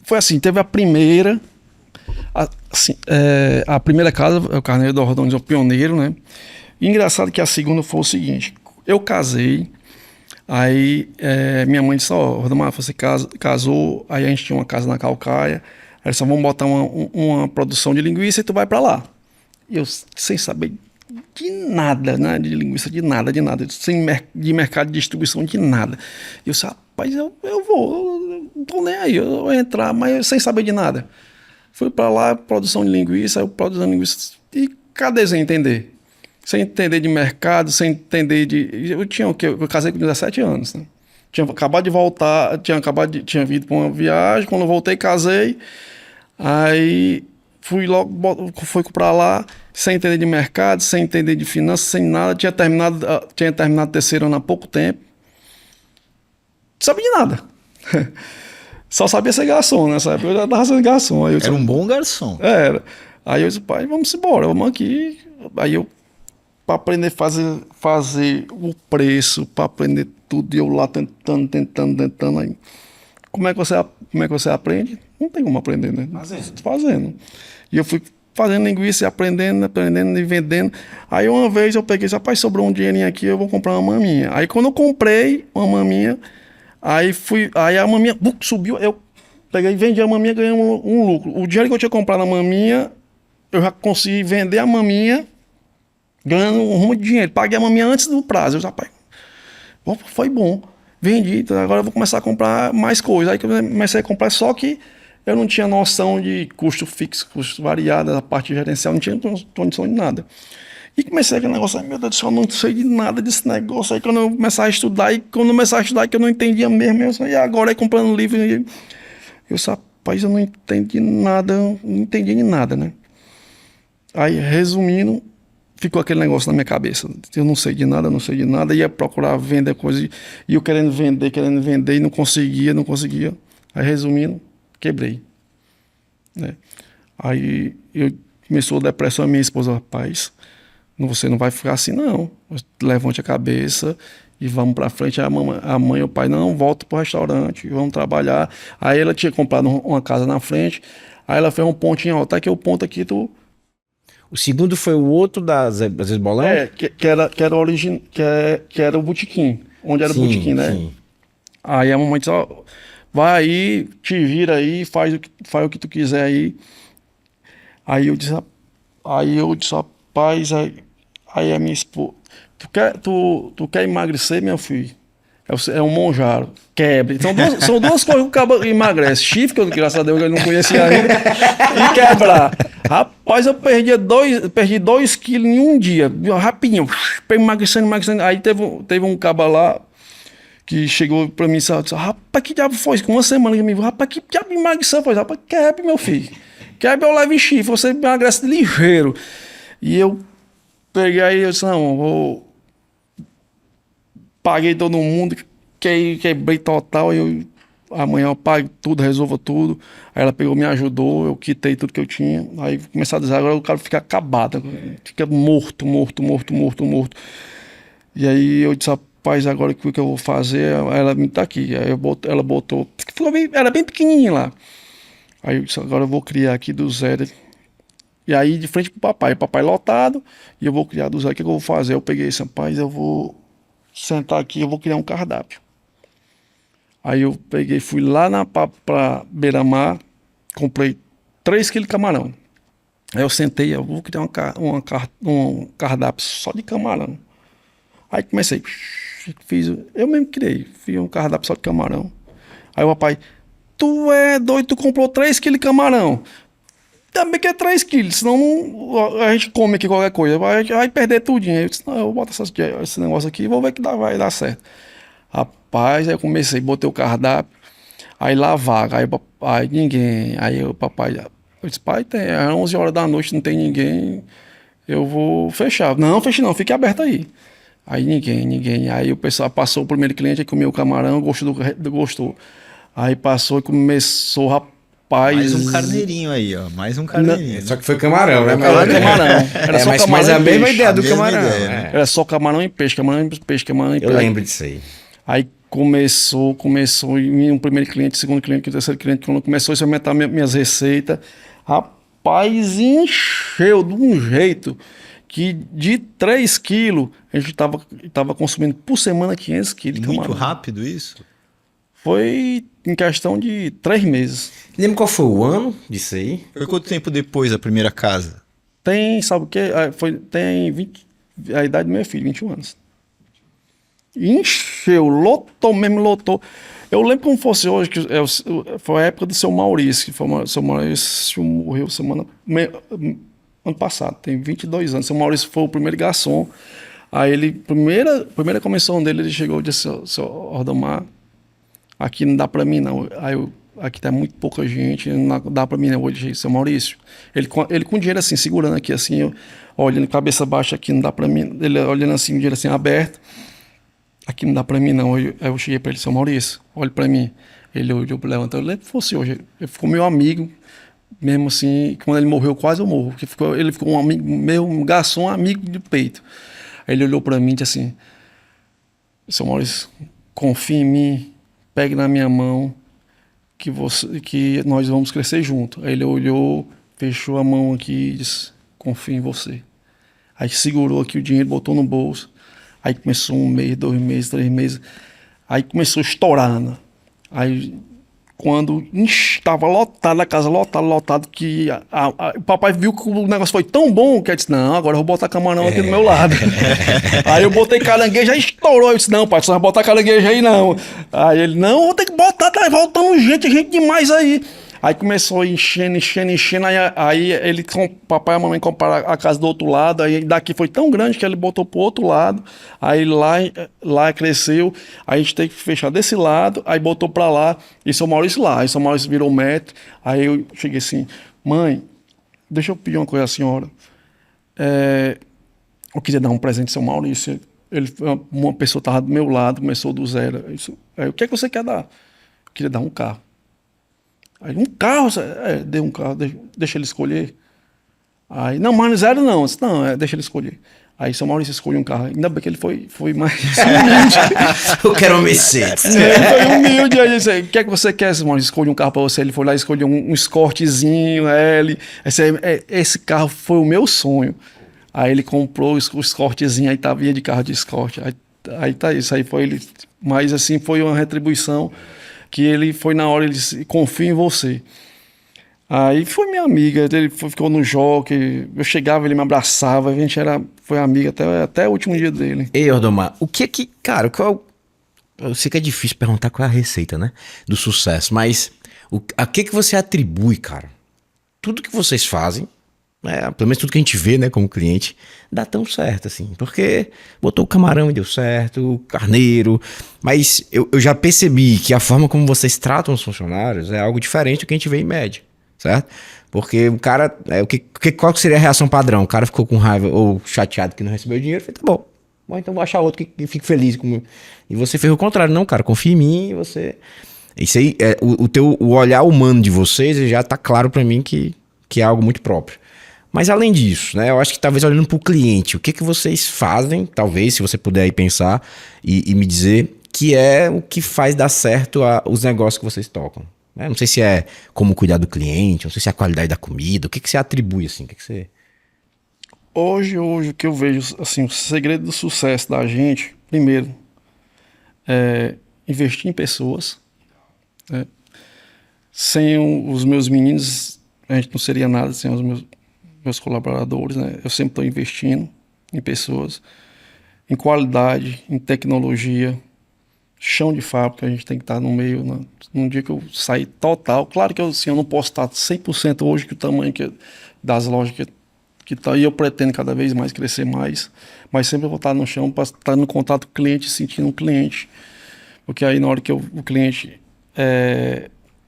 Foi assim, teve a primeira... a primeira casa, o Carneiro do Rodões é o pioneiro, né? E engraçado que a segunda foi o seguinte, eu casei, aí minha mãe disse, Rodamar, você casou, aí a gente tinha uma casa na Calcaia, aí só vamos botar uma produção de linguiça e tu vai para lá. E eu, sem saber de nada, né, de linguiça, de nada, de mercado de distribuição, de nada. E eu disse, rapaz, eu não tô nem aí, eu vou entrar, mas sem saber de nada. Fui para lá, produção de linguiça, eu produzindo linguiça, e cadê sem entender? Sem entender de mercado, sem entender de... Eu casei com 17 anos, né? Tinha acabado de voltar, tinha vindo para uma viagem, quando eu voltei, casei, aí fui para lá, sem entender de mercado, sem entender de finanças, sem nada, tinha terminado o terceiro ano há pouco tempo, não sabia de nada. Só sabia ser garçom, nessa época eu já estava sendo garçom. Aí Era um bom garçom. Era. Aí eu disse, pai, vamos embora, vamos aqui. Aí eu, para aprender a fazer o preço, para aprender tudo, e eu lá tentando. Aí, como é que você aprende? Não tem como aprender, né? Fazendo. E eu fui fazendo linguiça e aprendendo e vendendo. Aí uma vez eu peguei, rapaz, sobrou um dinheirinho aqui, eu vou comprar uma maminha. Aí quando eu comprei uma maminha, aí a maminha subiu, eu peguei e vendi a maminha, ganhei um lucro. O dinheiro que eu tinha comprado na maminha, eu já consegui vender a maminha, ganhando um rumo de dinheiro. Paguei a maminha antes do prazo. Eu disse, rapaz, foi bom. Vendi, então agora eu vou começar a comprar mais coisas. Aí que eu comecei a comprar, só que eu não tinha noção de custo fixo, custo variado, a parte gerencial, não tinha noção de nada. E comecei aquele negócio, meu Deus do céu, eu não sei de nada desse negócio. Aí quando eu começar a estudar, que eu não entendia mesmo, eu saí agora aí comprando livro. Eu disse, rapaz, eu não entendi nada, não entendi de nada, né? Aí, resumindo, ficou aquele negócio na minha cabeça. Eu não sei de nada, ia procurar vender coisas, e eu querendo vender, e não conseguia. Aí, resumindo, quebrei, né? Aí, começou a depressão, a minha esposa, rapaz, você não vai ficar assim, não. Levante a cabeça e vamos para frente. Aí a mãe e o pai, não, volta pro restaurante, vamos trabalhar. Aí ela tinha comprado uma casa na frente. Aí ela fez um pontinho, ó, tá aqui o ponto aqui, tu... O segundo foi o outro das Bolão? Que era que era o botequim, onde era o botequim, né? Sim. Aí a mamãe disse, ó, vai aí, te vira aí, faz o que tu quiser aí. Aí eu disse, rapaz, aí a minha esposa, tu quer emagrecer, meu filho? É um monjaro, quebre. São duas coisas que o cara emagrece. Chifre, que eu, graças a Deus eu não conhecia ainda, e quebrar. Rapaz, eu perdi 2 quilos em um dia, rapidinho, emagrecendo. Aí teve um caba lá, que chegou pra mim e disse, rapaz, que diabo foi isso? Com uma semana que me viu, rapaz, que diabo emagreceu? Foi, rapaz, quebre, meu filho. Quebre, eu levo em chifre, você emagrece ligeiro. E eu peguei aí, eu disse, não, paguei todo mundo, quebrei total, amanhã eu pago tudo, resolvo tudo. Aí ela pegou, me ajudou, eu quitei tudo que eu tinha. Aí começar a dizer, agora o cara fica acabado, fica morto. E aí eu disse, rapaz, agora o que eu vou fazer? Ela me tá aqui. Aí ela botou, era bem pequenininha lá. Aí eu disse, agora eu vou criar aqui do zero. E aí de frente pro papai lotado, e eu vou criar do zero. O que eu vou fazer? Eu peguei esse, rapaz, eu vou sentar aqui, eu vou criar um cardápio. Aí eu peguei, fui lá pra Beira-Mar, comprei 3 quilos de camarão. Aí eu sentei, eu vou criar um cardápio só de camarão. Aí comecei, eu mesmo criei, fiz um cardápio só de camarão. Aí o papai, tu é doido, tu comprou 3 quilos de camarão. Também que é 3 quilos, senão a gente come aqui qualquer coisa, vai perder tudinho. Aí eu disse, não, eu vou botar esse negócio aqui e vou ver que vai dar certo. Rapaz, aí eu comecei, botei o cardápio, aí lá vaga, aí ninguém, aí o papai, eu disse, pai, é 11 horas da noite, não tem ninguém, eu vou fechar. Não, feche não, fique aberto aí. Aí ninguém, aí o pessoal passou o primeiro cliente, aí comeu o camarão, gostou. Aí passou e começou, rapaz. Mais um carneirinho aí, ó. Mais um carneirinho. Só que foi camarão, né? Era camarão. Era só camarão mas e é a mesma peixe. ideia do mesma camarão. ideia, né? Era só camarão e peixe. Eu lembro disso aí. Aí começou, e um primeiro cliente, segundo cliente, terceiro cliente, quando começou a experimentar minhas receitas, rapaz, encheu de um jeito que de 3 quilos, a gente tava consumindo por semana 500 quilos de Muito camarão. rápido isso? Foi em questão de 3 meses. Lembra qual foi o ano disso aí? Foi quanto tempo depois da primeira casa? Tem, sabe o quê? Tem 20, a idade do meu filho, 21 anos. Encheu, lotou. Eu lembro como fosse hoje, que foi a época do seu Maurício, seu Maurício morreu ano passado, tem 22 anos. Seu Maurício foi o primeiro garçom. Aí ele, primeira comissão dele, ele chegou e disse, seu Ordomar, aqui não dá pra mim não. Aqui tá muito pouca gente, não dá pra mim não. Eu disse, seu Maurício, ele com o dinheiro assim, segurando aqui assim, eu, olhando cabeça baixa aqui, não dá pra mim. Ele olhando assim, o dinheiro assim aberto. Aqui não dá pra mim não. Aí eu cheguei pra ele, seu Maurício, olha pra mim. Ele olhou, levantou, eu lembro que fosse hoje. Ele ficou meu amigo, mesmo assim, quando ele morreu, quase eu morro. Porque ele ficou um amigo, meu garçom, amigo de peito. Aí ele olhou pra mim e disse assim, seu Maurício, confia em mim, pegue na minha mão, que nós vamos crescer junto. Aí ele olhou, fechou a mão aqui e disse, confio em você. Aí segurou aqui o dinheiro, botou no bolso. Aí começou 1 mês, 2 meses, 3 meses. Aí começou estourando. Aí quando estava lotada a casa, lotado, que o papai viu que o negócio foi tão bom que ele disse, não, agora eu vou botar camarão aqui do meu lado. Aí eu botei caranguejo, aí estourou. Eu disse, não, pai, você não vai botar caranguejo aí não. Aí ele, não, vou ter que botar, tá voltando gente demais aí. Aí começou enchendo, aí ele, papai e a mamãe compraram a casa do outro lado, aí daqui foi tão grande que ele botou pro outro lado, aí lá cresceu, aí a gente teve que fechar desse lado, aí botou pra lá, e seu Maurício lá, aí seu Maurício virou metro, aí eu cheguei assim, mãe, deixa eu pedir uma coisa à senhora, eu queria dar um presente ao seu Maurício, uma pessoa estava do meu lado, começou do zero, aí, o que é que você quer dar? Eu queria dar um carro. Aí, um carro? Dei um carro, deixa ele escolher. Aí, não, mas zero não. Disse, não, deixa ele escolher. Aí seu Maurício escolheu um carro. Ainda bem que ele foi mais humilde. Eu quero uma Mercedes. Ele foi humilde. Aí ele disse, o que é que você quer, seu Maurício? Escolhe um carro pra você. Ele foi lá e escolheu um Escortezinho, L. Esse carro foi o meu sonho. Aí ele comprou o Escortezinho, aí vinha de carro de Escort. Aí tá isso, aí foi ele. Mas assim, foi uma retribuição que ele foi na hora, ele disse, confio em você. Aí foi minha amiga, ficou no jockey, eu chegava, ele me abraçava, a gente foi amiga até o último dia dele. Ei, Ordomar, o que que, cara, eu sei que é difícil perguntar qual é a receita, né, do sucesso, mas a que você atribui, cara? Tudo que vocês fazem, né, pelo menos tudo que a gente vê, né, como cliente, dá tão certo, assim, porque botou o camarão e deu certo, o carneiro, mas eu já percebi que a forma como vocês tratam os funcionários é algo diferente do que a gente vê em média, certo? Porque o cara, qual seria a reação padrão? O cara ficou com raiva ou chateado que não recebeu o dinheiro, eu falei, tá bom, então vou achar outro que fique feliz comigo. E você fez o contrário, não, cara, confia em mim, você... Isso aí, o olhar humano de vocês já tá claro pra mim que é algo muito próprio. Mas além disso, né, eu acho que talvez olhando para o cliente, o que vocês fazem, talvez, se você puder aí pensar e me dizer, que é o que faz dar certo os negócios que vocês tocam. Né? Não sei se é como cuidar do cliente, não sei se é a qualidade da comida, o que você atribui assim, o que você... Hoje o que eu vejo, assim, o segredo do sucesso da gente, primeiro, é investir em pessoas. Né? Sem os meus meninos, a gente não seria nada sem os meus colaboradores, né? Eu sempre estou investindo em pessoas, em qualidade, em tecnologia, chão de fábrica, a gente tem que estar no meio, né? Num dia que eu sair total, claro que eu não posso estar 100% hoje, que o tamanho das lojas que tá, e eu pretendo cada vez mais crescer mais, mas sempre eu vou estar no chão para estar no contato com o cliente, sentindo o cliente, porque aí na hora que o cliente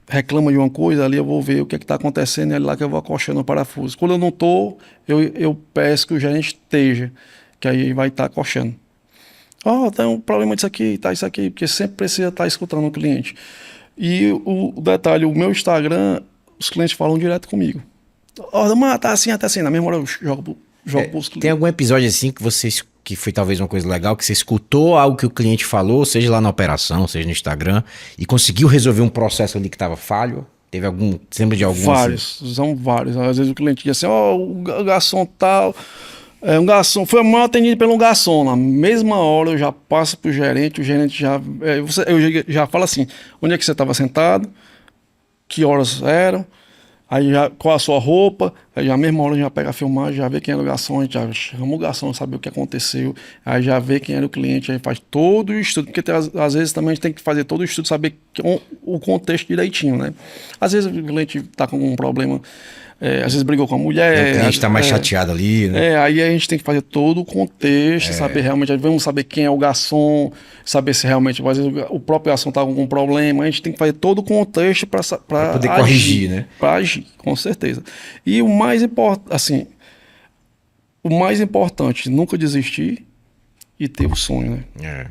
reclama de uma coisa, ali eu vou ver o que está acontecendo, e é lá que eu vou acochando o parafuso. Quando eu não estou, eu peço que o gerente esteja, que aí vai estar acochando. Tem um problema disso aqui, tá isso aqui, porque sempre precisa estar escutando o cliente. E o detalhe, o meu Instagram, os clientes falam direto comigo. Tá assim, até assim, na mesma hora eu jogo pros clientes. Tem algum episódio assim que foi talvez uma coisa legal, que você escutou algo que o cliente falou, seja lá na operação, seja no Instagram, e conseguiu resolver um processo ali que estava falho? Teve algum, você lembra de algum? Vários, assim? São vários. Às vezes o cliente diz assim, o garçom tal, um garçom, foi mal atendido pelo garçom. Na mesma hora eu já passo pro gerente, o gerente eu já falo assim, onde é que você estava sentado, que horas eram, aí qual a sua roupa, aí já na mesma hora já pega a filmagem, já vê quem era o garçom, a gente já chama o garçom, saber o que aconteceu, aí já vê quem era o cliente, aí faz todo o estudo, porque às vezes também a gente tem que fazer todo o estudo, saber o contexto direitinho, né? Às vezes o cliente está com um problema, às vezes brigou com a mulher. O cliente está mais chateado ali, né? Aí a gente tem que fazer todo o contexto, saber realmente, vamos saber quem é o garçom, saber se realmente, às vezes o próprio garçom está com algum problema, a gente tem que fazer todo o contexto para poder corrigir, né? Para agir, com certeza. E o mais importante, nunca desistir e ter o sonho, né?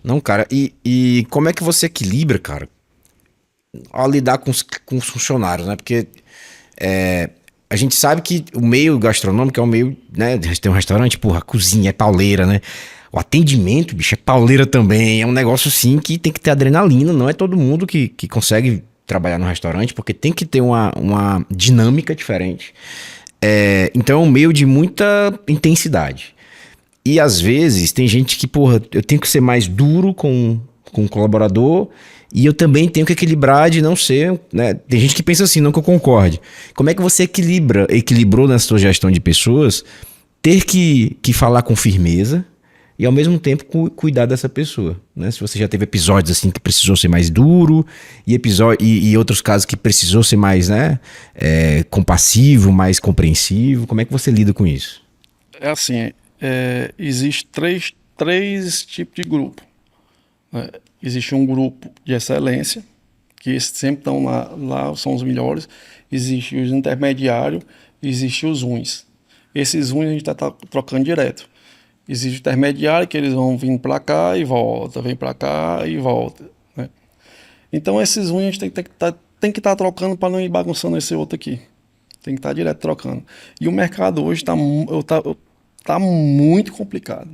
Não, cara, e como é que você equilibra, cara, ao lidar com os funcionários, né? Porque a gente sabe que o meio gastronômico é um meio, né? Tem um restaurante, porra, a cozinha é pauleira, né? O atendimento, bicho, é pauleira também. É um negócio, assim, que tem que ter adrenalina. Não é todo mundo que consegue trabalhar no restaurante, porque tem que ter uma dinâmica diferente. Então é um meio de muita intensidade. E às vezes tem gente que, porra, eu tenho que ser mais duro com o colaborador, e eu também tenho que equilibrar de não ser, né? Tem gente que pensa assim, não que eu concorde. Como é que você equilibrou na sua gestão de pessoas, ter que falar com firmeza e ao mesmo tempo cuidar dessa pessoa, né? Se você já teve episódios assim que precisou ser mais duro e outros casos que precisou ser mais, né, compassivo, mais compreensivo, como é que você lida com isso? É assim, existe três tipos de grupo. Existe um grupo de excelência, que sempre estão lá são os melhores. Existe os intermediários, existe os ruins. Esses ruins a gente está trocando direto. Existe o intermediário, que eles vão vindo para cá e volta, vem para cá e volta, né? Então esses ruins a gente tem que estar trocando para não ir bagunçando esse outro aqui. Tem que estar direto trocando. E o mercado hoje tá muito complicado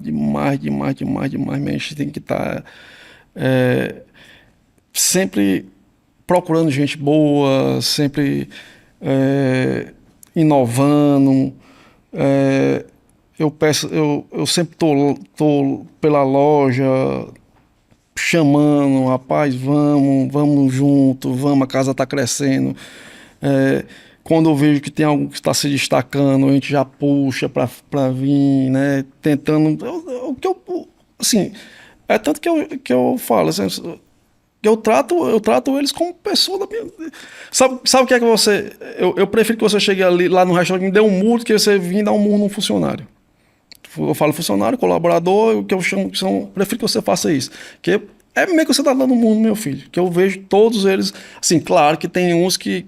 demais, mas a gente tem que estar sempre procurando gente boa, sempre inovando. Eu sempre tô pela loja chamando, rapaz, vamos junto, vamos, a casa está crescendo. Quando eu vejo que tem algo que está se destacando, a gente já puxa para vir, né? Tentando. Assim, é tanto que eu falo, assim, eu trato eles como pessoa da minha. Sabe o que é que você. Eu prefiro que você chegue lá no restaurante e me dê um murro do que você vir dar um murro num funcionário. Eu falo funcionário, colaborador, o que eu chamo que são. Prefiro que você faça isso. Que é meio que você está dando um murro no meu filho. Que eu vejo todos eles. Assim, claro que tem uns que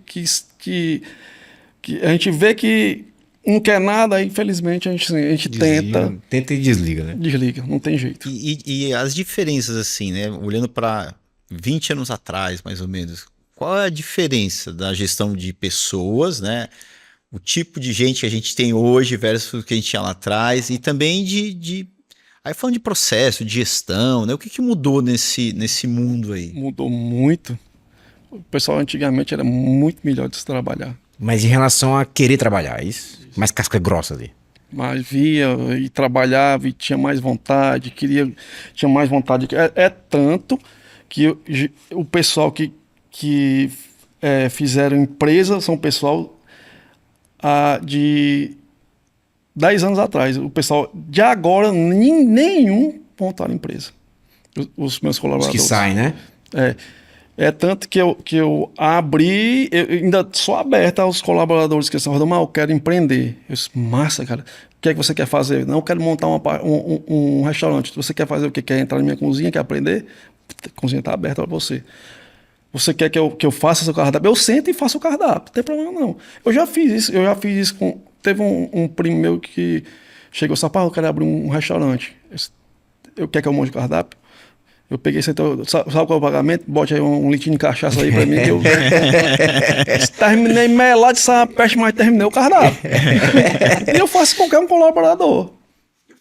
a gente vê que não quer nada, aí infelizmente a gente tenta. Tenta e desliga, né? Desliga, não tem jeito. E as diferenças, assim, né? Olhando para 20 anos atrás, mais ou menos, qual é a diferença da gestão de pessoas, né? O tipo de gente que a gente tem hoje versus o que a gente tinha lá atrás, e também aí falando de processo, de gestão, né? O que mudou nesse mundo aí? Mudou muito. O pessoal antigamente era muito melhor de se trabalhar. Mas em relação a querer trabalhar, é isso? Mais casca grossa ali. Mas via e trabalhava e tinha mais vontade, tinha mais vontade. É tanto que o pessoal que fizeram empresa são pessoal de 10 anos atrás. O pessoal de agora, nenhum montaram empresa. Os meus colaboradores. Os que saem, né? É tanto que eu abri, eu ainda sou aberto aos colaboradores que estão rodando, mas eu quero empreender. Eu disse, massa, cara, o que é que você quer fazer? Não, eu quero montar um restaurante. Você quer fazer o quê? Quer entrar na minha cozinha, quer aprender? A cozinha está aberta para você. Você quer que eu faça seu cardápio? Eu sento e faço o cardápio, não tem problema não. Eu já fiz isso com... Teve um primo meu que chegou e disse, eu quero abrir um restaurante. Eu quero que eu monte o cardápio? Eu peguei, sabe qual é o pagamento? Bote aí um litinho de cachaça aí pra mim. Que eu terminei melado de essa peste, mas terminei o cardápio. E eu faço com qualquer um colaborador.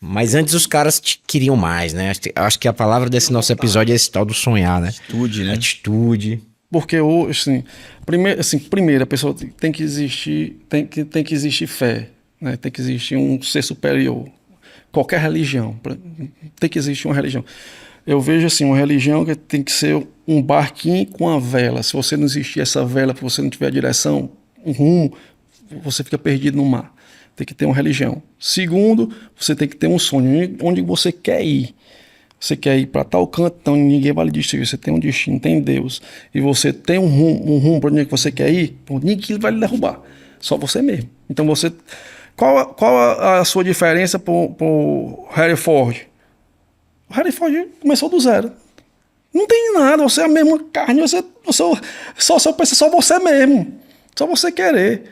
Mas antes os caras queriam mais, né? Acho que a palavra desse nosso episódio é esse tal do sonhar, né? Atitude, né? Atitude. Porque, primeiro a pessoa tem que existir, tem que existir fé, né? Tem que existir um ser superior. Qualquer religião, tem que existir uma religião. Eu vejo assim, uma religião que tem que ser um barquinho com a vela. Se você não existir essa vela, se você não tiver a direção, um rumo, você fica perdido no mar. Tem que ter uma religião. Segundo, você tem que ter um sonho. Onde você quer ir? Você quer ir para tal canto, então ninguém vai lhe distribuir. Você tem um destino, tem Deus. E você tem um rumo para onde você quer ir, ninguém vai lhe derrubar. Só você mesmo. Então você... Qual a sua diferença para o Harry Ford? O Harry Ford começou do zero. Não tem nada, você é a mesma carne, você pensa só você mesmo. Só você querer.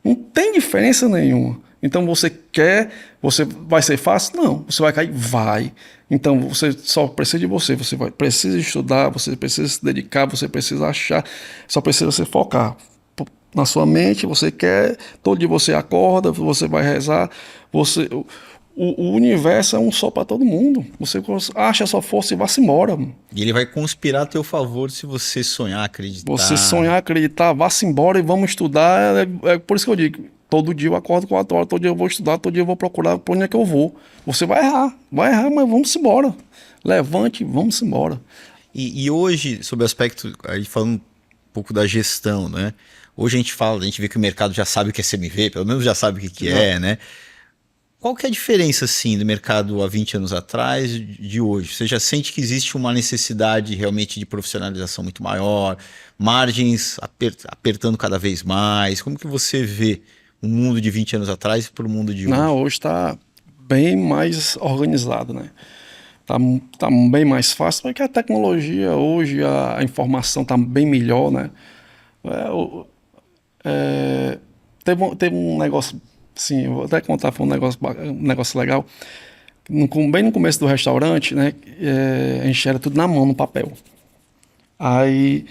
Não tem diferença nenhuma. Então você vai ser fácil? Não. Você vai cair? Vai. Então você só precisa de você. Você precisa estudar, você precisa se dedicar, você precisa achar, só precisa se focar. Na sua mente, você quer, todo dia você acorda, você vai rezar, o universo é um só para todo mundo. Você acha a sua força e vai-se embora. E ele vai conspirar a teu favor se você sonhar, acreditar. Você sonhar, acreditar, vá-se embora e vamos estudar. É por isso que eu digo, todo dia eu acordo 4 horas, todo dia eu vou estudar, todo dia eu vou procurar por onde é que eu vou. Você vai errar, mas vamos embora. Levante, vamos embora. E hoje, sobre o aspecto, aí falando um pouco da gestão, né? Hoje a gente vê que o mercado já sabe o que é CMV, pelo menos já sabe o que é, né? Qual que é a diferença, assim, do mercado há 20 anos atrás e de hoje? Você já sente que existe uma necessidade realmente de profissionalização muito maior, margens apertando cada vez mais? Como que você vê o mundo de 20 anos atrás para o mundo de hoje? Não, hoje está bem mais organizado, né? Tá bem mais fácil, porque a tecnologia hoje, a informação está bem melhor, né? Teve um negócio... Sim, vou até contar, foi um negócio legal. Bem no começo do restaurante, né, a gente era tudo na mão, no papel. Aí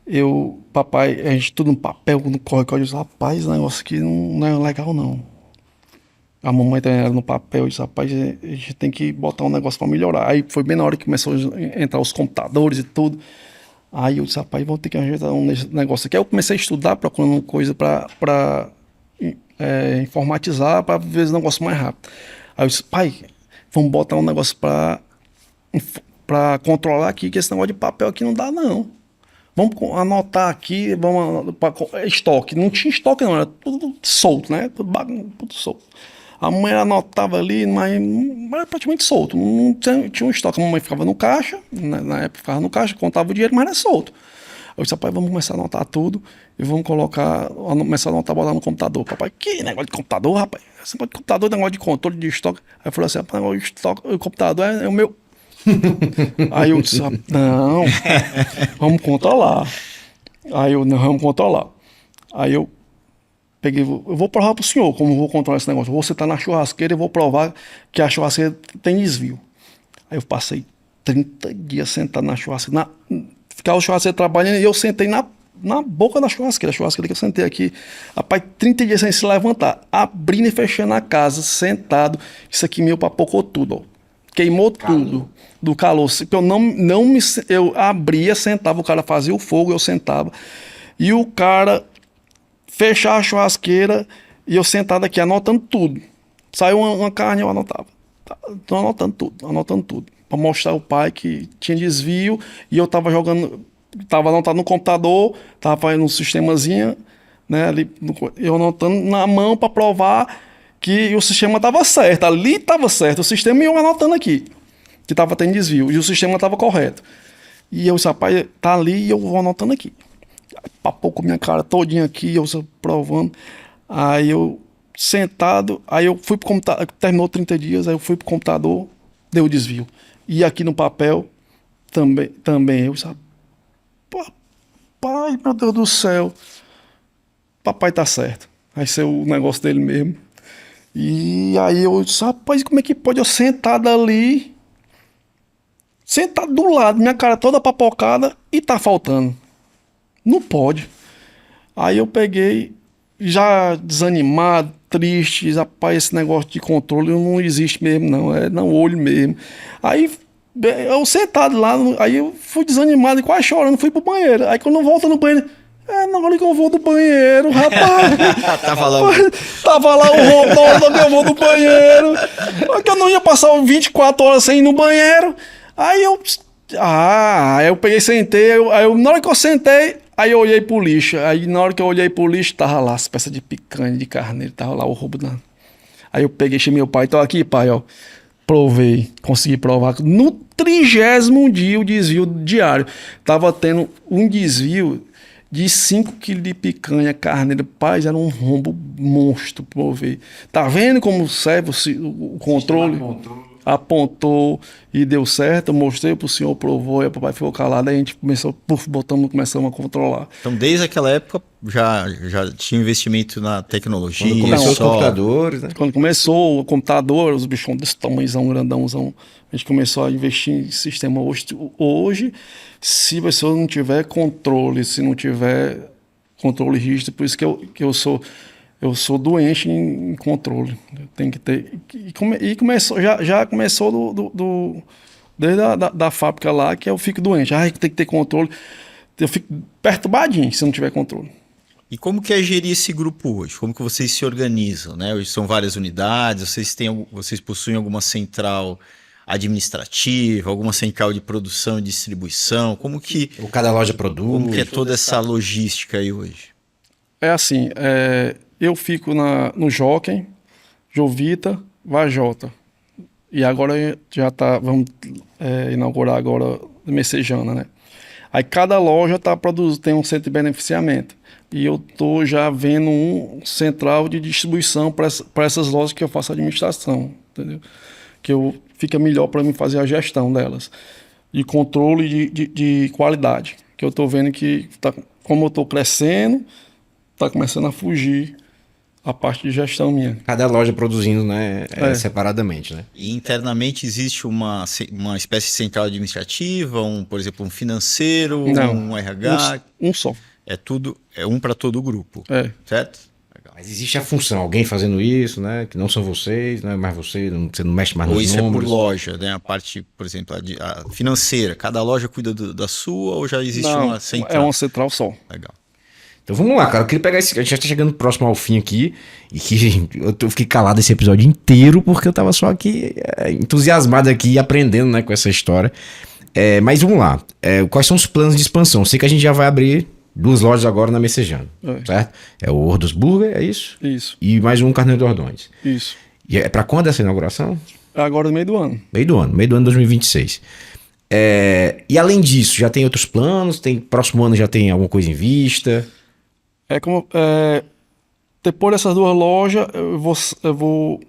a gente tudo no papel, no corre, eu disse, rapaz, esse negócio aqui não é legal não. A mamãe também era no papel. Eu disse, rapaz, a gente tem que botar um negócio para melhorar. Aí foi bem na hora que começou a entrar os computadores e tudo. Aí eu disse, rapaz, vou ter que ajeitar um negócio aqui. Aí eu comecei a estudar, procurando coisa para informatizar, para ver esse negócio mais rápido. Aí eu disse, pai, vamos botar um negócio para controlar aqui, que esse negócio de papel aqui não dá, não. Vamos anotar aqui, estoque. Não tinha estoque, não, era tudo solto, né? Tudo solto. A mãe anotava ali, mas era praticamente solto. Não tinha um estoque. A mamãe ficava no caixa, na época ficava no caixa, contava o dinheiro, mas era solto. Eu disse, papai, vamos começar a anotar tudo e vamos começar a anotar, botar no computador. Papai, que negócio de computador, rapaz? Esse negócio de computador, negócio de controle de estoque. Aí eu falei assim, rapaz, negócio de estoque, o computador é o meu. Aí eu disse, não, vamos controlar. Aí eu, não, vamos controlar. Aí eu peguei, eu vou provar pro senhor como eu vou controlar esse negócio. Eu vou sentar na churrasqueira e vou provar que a churrasqueira tem desvio. Aí eu passei 30 dias sentado na churrasqueira. Ficava o churrasqueiro trabalhando e eu sentei na boca da churrasqueira. A churrasqueira que eu sentei aqui. Rapaz, 30 dias sem se levantar. Abrindo e fechando a casa, sentado. Isso aqui meu papocou tudo, ó. Queimou tudo do calor. Eu abria, sentava, o cara fazia o fogo, eu sentava. E o cara fechava a churrasqueira e eu sentado aqui, anotando tudo. Saiu uma carne, eu anotava. Tô anotando tudo. Para mostrar ao pai que tinha desvio e eu tava anotado no computador, tava fazendo um sistemazinho, né, ali, eu anotando na mão para provar que o sistema estava certo, ali estava certo, o sistema e eu anotando aqui, que estava tendo desvio, e o sistema estava correto. E eu disse, rapaz, tá ali e eu vou anotando aqui. Papou com minha cara todinha aqui, eu provando. Aí eu, sentado, aí eu fui pro computador, terminou 30 dias, aí eu fui pro computador, deu desvio. E aqui no papel, também eu disse, pai, meu Deus do céu, papai tá certo. Vai ser o negócio dele mesmo. E aí eu disse, rapaz, como é que pode eu sentado ali, sentado do lado, minha cara toda papocada e tá faltando? Não pode. Aí eu peguei, já desanimado, triste, rapaz, esse negócio de controle não existe mesmo, não, é no olho mesmo. Aí eu sentado lá, aí eu fui desanimado e quase chorando, fui pro banheiro. Aí quando eu volto no banheiro, na hora que eu vou do banheiro, rapaz. Tava lá. Tava lá o roubo, na hora que eu vou do banheiro. Que eu não ia passar 24 horas sem ir no banheiro. Aí eu peguei, sentei. Na hora que eu sentei, aí eu olhei pro lixo. Aí na hora que eu olhei pro lixo, tava lá as peças de picanha, de carneiro, tava lá o roubo da. Aí eu peguei, chamei meu pai, tô aqui, pai, ó. Provei, consegui provar. No 30º dia, o desvio diário. Tava tendo um desvio de 5 quilos de picanha, carneiro. Paz, era um rombo monstro, provei. Tá vendo como serve o controle? Apontou e deu certo. Eu mostrei pro senhor, provou, e o papai ficou calado. Aí a gente começamos a controlar. Então, desde aquela época, já tinha investimento na tecnologia. Quando começou os computadores, né? Quando começou o computador, os bichão desse tamanhozão, grandãozão, a gente começou a investir em sistema. Hoje, se você não tiver controle, se não tiver controle rígido, por isso que eu sou doente em controle. Tem que ter. E começou, já começou desde da fábrica lá, que eu fico doente. Tem que ter controle. Eu fico perturbadinho se não tiver controle. E como que é gerir esse grupo hoje? Como que vocês se organizam, né? Hoje são várias unidades, vocês possuem alguma central administrativa, alguma central de produção e distribuição? Como que Cada loja produz. Como que é toda essa logística aí hoje? É assim, eu fico no Jockey, Jovita, Vajota. E agora vamos inaugurar agora Messejana, né? Aí cada loja tem um centro de beneficiamento. E eu tô já vendo um central de distribuição para essas lojas que eu faço administração, entendeu? Que fica melhor para mim fazer a gestão delas. De controle de qualidade. Que eu tô vendo que, como eu tô crescendo, tá começando a fugir a parte de gestão minha. Cada loja produzindo, né, separadamente, né? E internamente existe uma espécie de central administrativa, por exemplo, um financeiro, Não, um RH? Um só. É tudo, é um para todo o grupo, certo? Legal. Mas existe a função, alguém fazendo isso, né? Que não são vocês, não é mais você não mexe mais Ou nos isso números. é por loja, né? A parte, por exemplo, a financeira. Cada loja cuida da sua ou já existe Não, uma é central? uma central só. Legal. Então vamos lá, cara. Eu queria pegar esse. A gente já tá chegando próximo ao fim aqui. E que eu fiquei calado esse episódio inteiro porque eu tava só aqui entusiasmado aqui aprendendo, né, com essa história. Mas vamos lá. Quais são os planos de expansão? Eu sei que a gente já vai abrir 2 lojas agora na Messejana, certo? É o Ordos Burger, é isso? Isso, E mais um Carneiro do Ordões. isso. E é pra quando essa inauguração? Agora no meio do ano. Meio do ano de 2026. E além disso, já tem outros planos? Próximo ano já tem alguma coisa em vista? Depois dessas 2 lojas, eu vou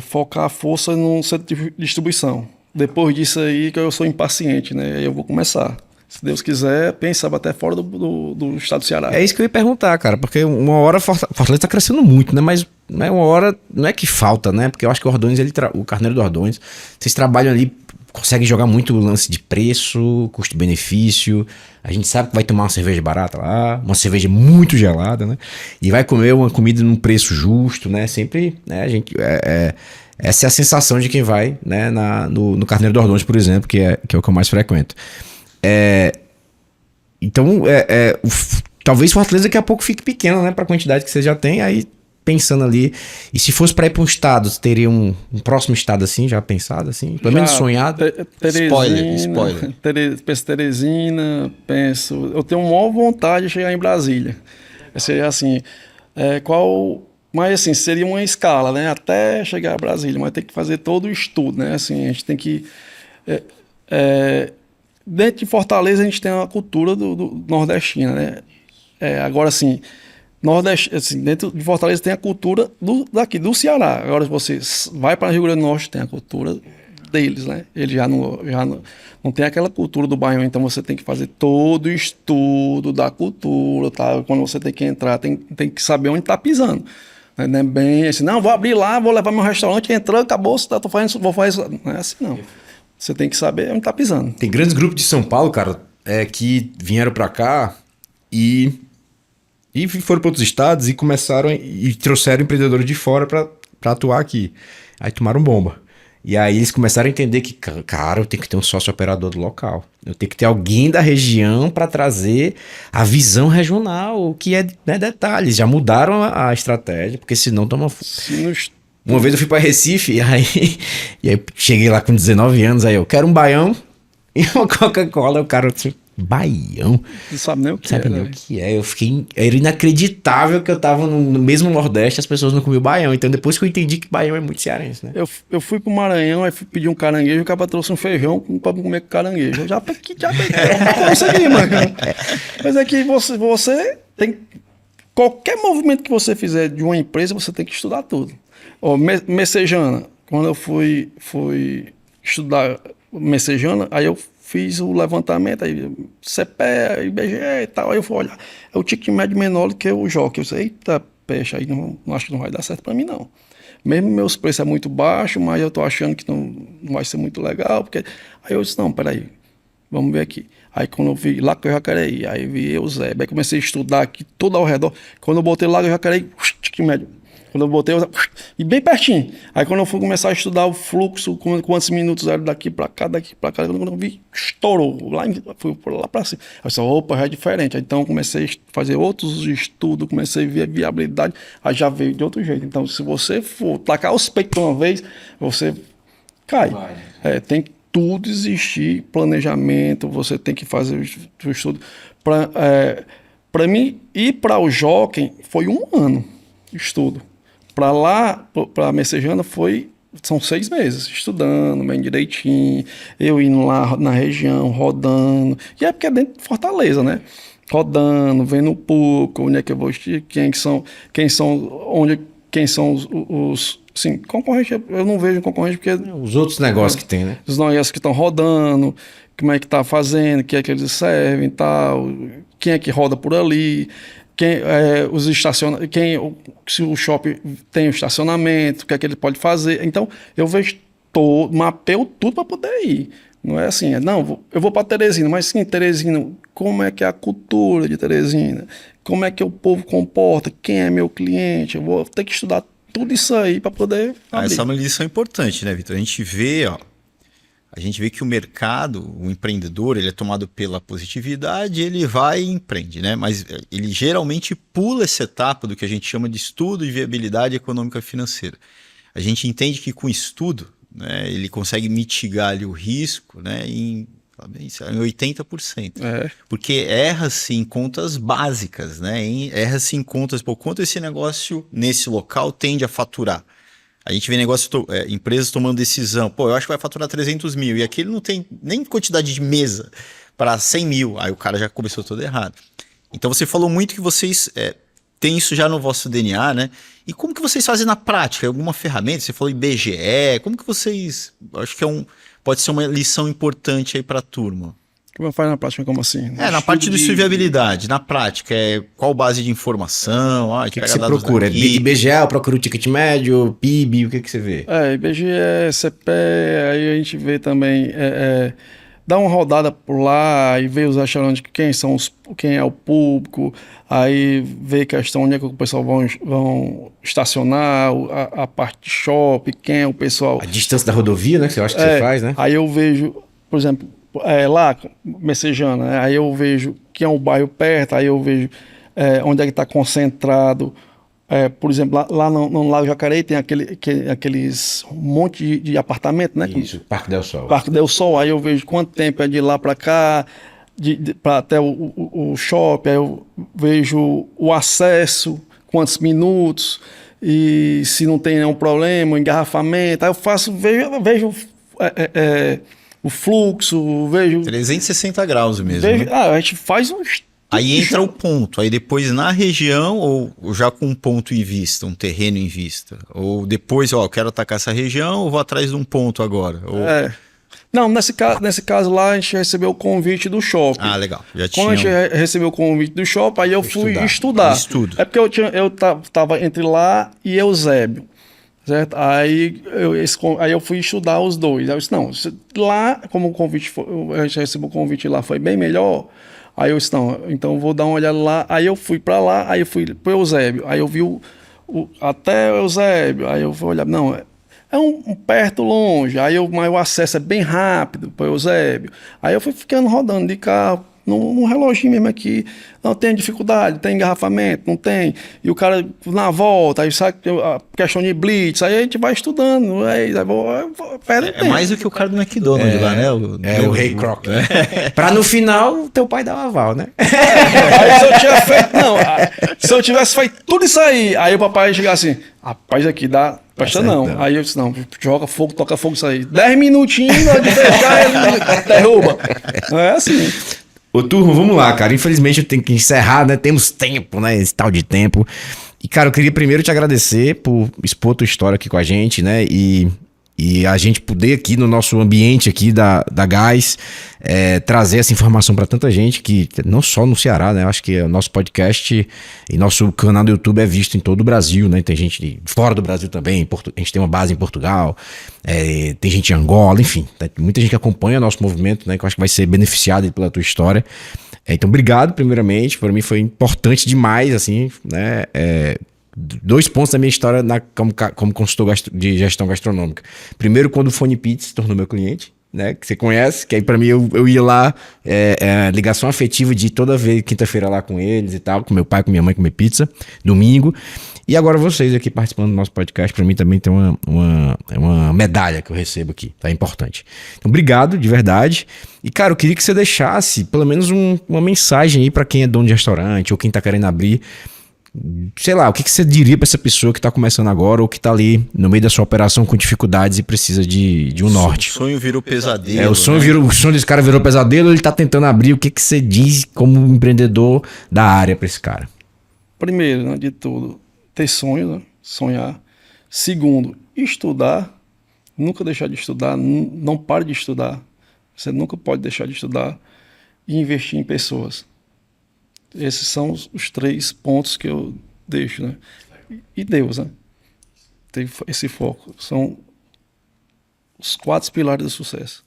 focar a força no centro de distribuição. Depois disso aí, que eu sou impaciente, né? Aí eu vou começar. Se Deus quiser, pensava até fora do estado do Ceará. É isso que eu ia perguntar, cara, porque uma hora Fortaleza tá crescendo muito, né? Mas não é uma hora, não é que falta, né? Porque eu acho que o Ordões, o Carneiro do Ordões, vocês trabalham ali, conseguem jogar muito o lance de preço, custo-benefício. A gente sabe que vai tomar uma cerveja barata lá, uma cerveja muito gelada, né? E vai comer uma comida num preço justo, né? Sempre, né? A gente essa é a sensação de quem vai, né? No Carneiro do Ordões, por exemplo, que é o que eu mais frequento. Então, talvez Fortaleza daqui a pouco fique pequeno, né? Para a quantidade que você já tem, aí pensando ali. E se fosse para ir para um estado, teria um próximo estado assim, já pensado assim? Pelo menos sonhado? Spoiler. Penso Teresina, penso... Eu tenho maior vontade de chegar em Brasília. Seria assim, mas assim, seria uma escala, né? Até chegar a Brasília, mas tem que fazer todo o estudo, né? Assim, a gente tem que... dentro de Fortaleza a gente tem a cultura do nordestina, né? Agora assim, dentro de Fortaleza tem a cultura daqui, do Ceará. Agora você vai para o Rio Grande do Norte, tem a cultura deles, né? Ele já não tem aquela cultura do Baião, então você tem que fazer todo o estudo da cultura, tá? Quando você tem que entrar, tem que saber onde está pisando. Não é bem assim, não, vou abrir lá, vou levar meu restaurante, entrou, acabou, vou fazer isso. Não é assim, não. Você tem que saber onde tá pisando. Tem grandes grupos de São Paulo, cara, que vieram pra cá e foram para outros estados e começaram e trouxeram empreendedores de fora pra atuar aqui. Aí tomaram bomba. E aí eles começaram a entender que, cara, eu tenho que ter um sócio operador do local. Eu tenho que ter alguém da região para trazer a visão regional, o que é, né, detalhes. Já mudaram a estratégia, porque senão toma... Uma vez eu fui para Recife e aí cheguei lá com 19 anos, aí eu quero um baião e uma Coca-Cola. O cara disse, baião? Não sabe nem o que sabe nem o que é. Era inacreditável que eu tava no mesmo Nordeste, as pessoas não comiam baião. Então depois que eu entendi que baião é muito cearense, né? Eu fui pro Maranhão, aí fui pedir um caranguejo, o cara trouxe um feijão pra comer com caranguejo. Eu já consegui, mano. Mas é que você tem... Qualquer movimento que você fizer de uma empresa, você tem que estudar tudo. Messejana, quando eu fui estudar Messejana, aí eu fiz o levantamento, aí CPE, IBGE e tal, aí eu fui olhar, é o ticket médio menor do que o jockey. Eu disse, eita, peixe, aí não acho que não vai dar certo para mim, não. Mesmo meus preços é muito baixo, mas eu tô achando que não vai ser muito legal, porque... Aí eu disse, não, peraí, vamos ver aqui. Aí quando eu vi lá que eu já queria, aí vi eu, Zé, aí comecei a estudar aqui todo ao redor, quando eu botei lá que eu já queria, ticket médio. Quando eu botei, e bem pertinho. Aí quando eu fui começar a estudar o fluxo, quantos minutos era daqui para cá, quando eu vi, estourou. Fui lá para cima. Aí eu disse, opa, já é diferente. Aí, então eu comecei a fazer outros estudos, comecei a ver a viabilidade, aí já veio de outro jeito. Então se você for tacar os peitos uma vez, você cai. Tem que tudo existir, planejamento, você tem que fazer o estudo. Para mim, ir para o Jockey foi 1 ano de estudo. Para lá, para a Messejana, são 6 meses, estudando bem direitinho, eu indo lá na região, rodando, e é porque é dentro de Fortaleza, né? Rodando, vendo um pouco, onde é que eu vou, quem são os sim, concorrente, eu não vejo concorrente porque... Os outros negócios que tem, né? Os negócios que estão rodando, como é que tá fazendo, o que é que eles servem e tal, quem é que roda por ali... se o shopping tem o estacionamento, o que é que ele pode fazer. Então, eu vejo mapeio tudo para poder ir. Não é assim, não, eu vou para Teresina, mas sim, Teresina, como é que é a cultura de Teresina, como é que o povo comporta, quem é meu cliente. Eu vou ter que estudar tudo isso aí para poder abrir. Essa é uma lição importante, né, Vitor? A gente vê que o mercado, o empreendedor, ele é tomado pela positividade, ele vai e empreende, né? Mas ele geralmente pula essa etapa do que a gente chama de estudo de viabilidade econômica financeira. A gente entende que com estudo, né, ele consegue mitigar ali o risco, né, em 80%. Porque erra-se em contas básicas, né? Erra-se em contas, por quanto esse negócio nesse local tende a faturar. A gente vê empresas tomando decisão, eu acho que vai faturar 300 mil, e aqui ele não tem nem quantidade de mesa para 100 mil, aí o cara já começou todo errado. Então você falou muito que vocês têm isso já no vosso DNA, né? E como que vocês fazem na prática? Alguma ferramenta? Você falou IBGE, como que vocês... Acho que pode ser uma lição importante aí para a turma. Como faz na prática, como assim? Na parte do estudo de viabilidade, na prática, qual base de informação? O que você procura? IBGE, eu procuro o ticket médio, PIB, o que você vê? IBGE, CPE, aí a gente vê também, dá uma rodada por lá e vê os restaurantes, quem é o público, aí vê questão onde é que o pessoal vão estacionar, a parte de shopping, quem é o pessoal... A distância da rodovia, né, que você acha que você faz, né? Aí eu vejo, por exemplo... lá, Messejana, né? Aí eu vejo quem é o bairro perto, aí eu vejo onde é que está concentrado. Por exemplo, lá no Lago Jacareí tem aqueles monte de apartamento, né? Isso, Parque del Sol. Parque del Sol, aí eu vejo quanto tempo é de lá para cá, para até o shopping, aí eu vejo o acesso, quantos minutos, e se não tem nenhum problema, engarrafamento, aí eu vejo o fluxo, vejo... 360 graus mesmo. Vejo, né? A gente faz um... Aí entra o ponto, aí depois na região, ou já com um ponto em vista, um terreno em vista, ou depois, eu quero atacar essa região, ou vou atrás de um ponto agora. Não, nesse caso lá, a gente recebeu o convite do shopping. Ah, legal. Quando a gente recebeu o convite do shopping, aí eu fui estudar. É porque eu tava entre lá e Eusébio. Certo? Aí eu fui estudar os dois. Aí eu disse, não, lá, como o convite a gente recebeu o convite lá, foi bem melhor. Aí eu disse, não, então eu vou dar uma olhada lá. Aí eu fui para lá, aí eu fui para Eusébio. Aí eu vi até o Eusébio. Aí eu fui olhar, não, é um perto longe. Mas o acesso é bem rápido para Eusébio. Aí eu fui ficando rodando de carro. Num reloginho mesmo aqui, não tem dificuldade, tem engarrafamento, não tem. E o cara na volta, aí sabe a questão de blitz, aí a gente vai estudando, perde tempo. Mais do que o cara do McDonald's lá, né? O Rei Kroc. Pra no final, teu pai dar um aval, né? Aí se eu tivesse feito tudo isso aí o papai chegar assim, rapaz, aqui dá... Presta não. Aí eu disse, não, joga fogo, toca fogo, isso aí. 10 minutinhos, de fechar, ele derruba. É assim. Ô, turma, vamos lá, cara. Infelizmente eu tenho que encerrar, né? Temos tempo, né? Esse tal de tempo. E, cara, eu queria primeiro te agradecer por expor tua história aqui com a gente, né? E a gente poder aqui no nosso ambiente aqui da Gás trazer essa informação para tanta gente, que não só no Ceará, né? Eu acho que o nosso podcast e nosso canal do YouTube é visto em todo o Brasil, né? Tem gente de fora do Brasil também, a gente tem uma base em Portugal, tem gente em Angola, enfim, tem muita gente que acompanha nosso movimento, né? Que eu acho que vai ser beneficiado pela tua história. Então, obrigado primeiramente, para mim foi importante demais, assim, né? 2 pontos da minha história como consultor de gestão gastronômica. Primeiro, quando o Fone Pizza se tornou meu cliente, né, que você conhece, que aí pra mim eu ia lá, ligação afetiva de toda vez, quinta-feira lá com eles e tal, com meu pai, com minha mãe, comer pizza, domingo. E agora vocês aqui participando do nosso podcast, pra mim também tem uma medalha que eu recebo aqui, tá? Importante. Então, obrigado, de verdade. E, cara, eu queria que você deixasse pelo menos uma mensagem aí pra quem é dono de restaurante ou quem tá querendo abrir. Sei lá, o que você diria pra essa pessoa que tá começando agora ou que tá ali no meio da sua operação com dificuldades e precisa de um norte? O sonho virou pesadelo. O sonho desse cara virou pesadelo, ele tá tentando abrir. O que você diz como empreendedor da área pra esse cara? Primeiro, né, de tudo, ter sonho, né? Sonhar. Segundo, estudar. Nunca deixar de estudar, não pare de estudar. Você nunca pode deixar de estudar e investir em pessoas. Esses são os 3 pontos que eu deixo, né? E Deus, né? Tem esse foco. São os 4 pilares do sucesso.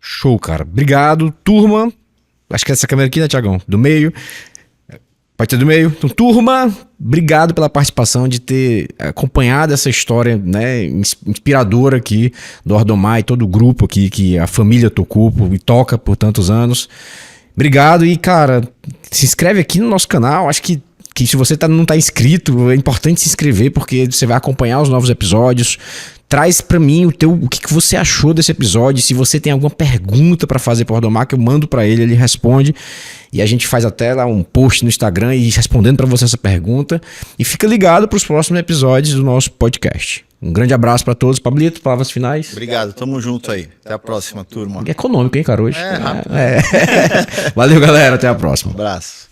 Show, cara. Obrigado, turma. Acho que é essa câmera aqui, né, Tiagão? Do meio. Pode ter do meio. Então, turma, obrigado pela participação, de ter acompanhado essa história, né, inspiradora aqui do Ordomar e todo o grupo aqui que a família tocou e toca por tantos anos. Obrigado e, cara, se inscreve aqui no nosso canal. Acho que se você não tá inscrito, é importante se inscrever porque você vai acompanhar os novos episódios. Traz pra mim o que você achou desse episódio. Se você tem alguma pergunta pra fazer pro Ordomar, que eu mando pra ele, ele responde. E a gente faz até lá um post no Instagram e respondendo pra você essa pergunta. E fica ligado pros próximos episódios do nosso podcast. Um grande abraço pra todos. Pablito, palavras finais. Obrigado, tamo junto aí. Até a próxima, turma. É econômico, hein, cara, hoje? Rápido. Valeu, galera. Até a próxima. Um abraço.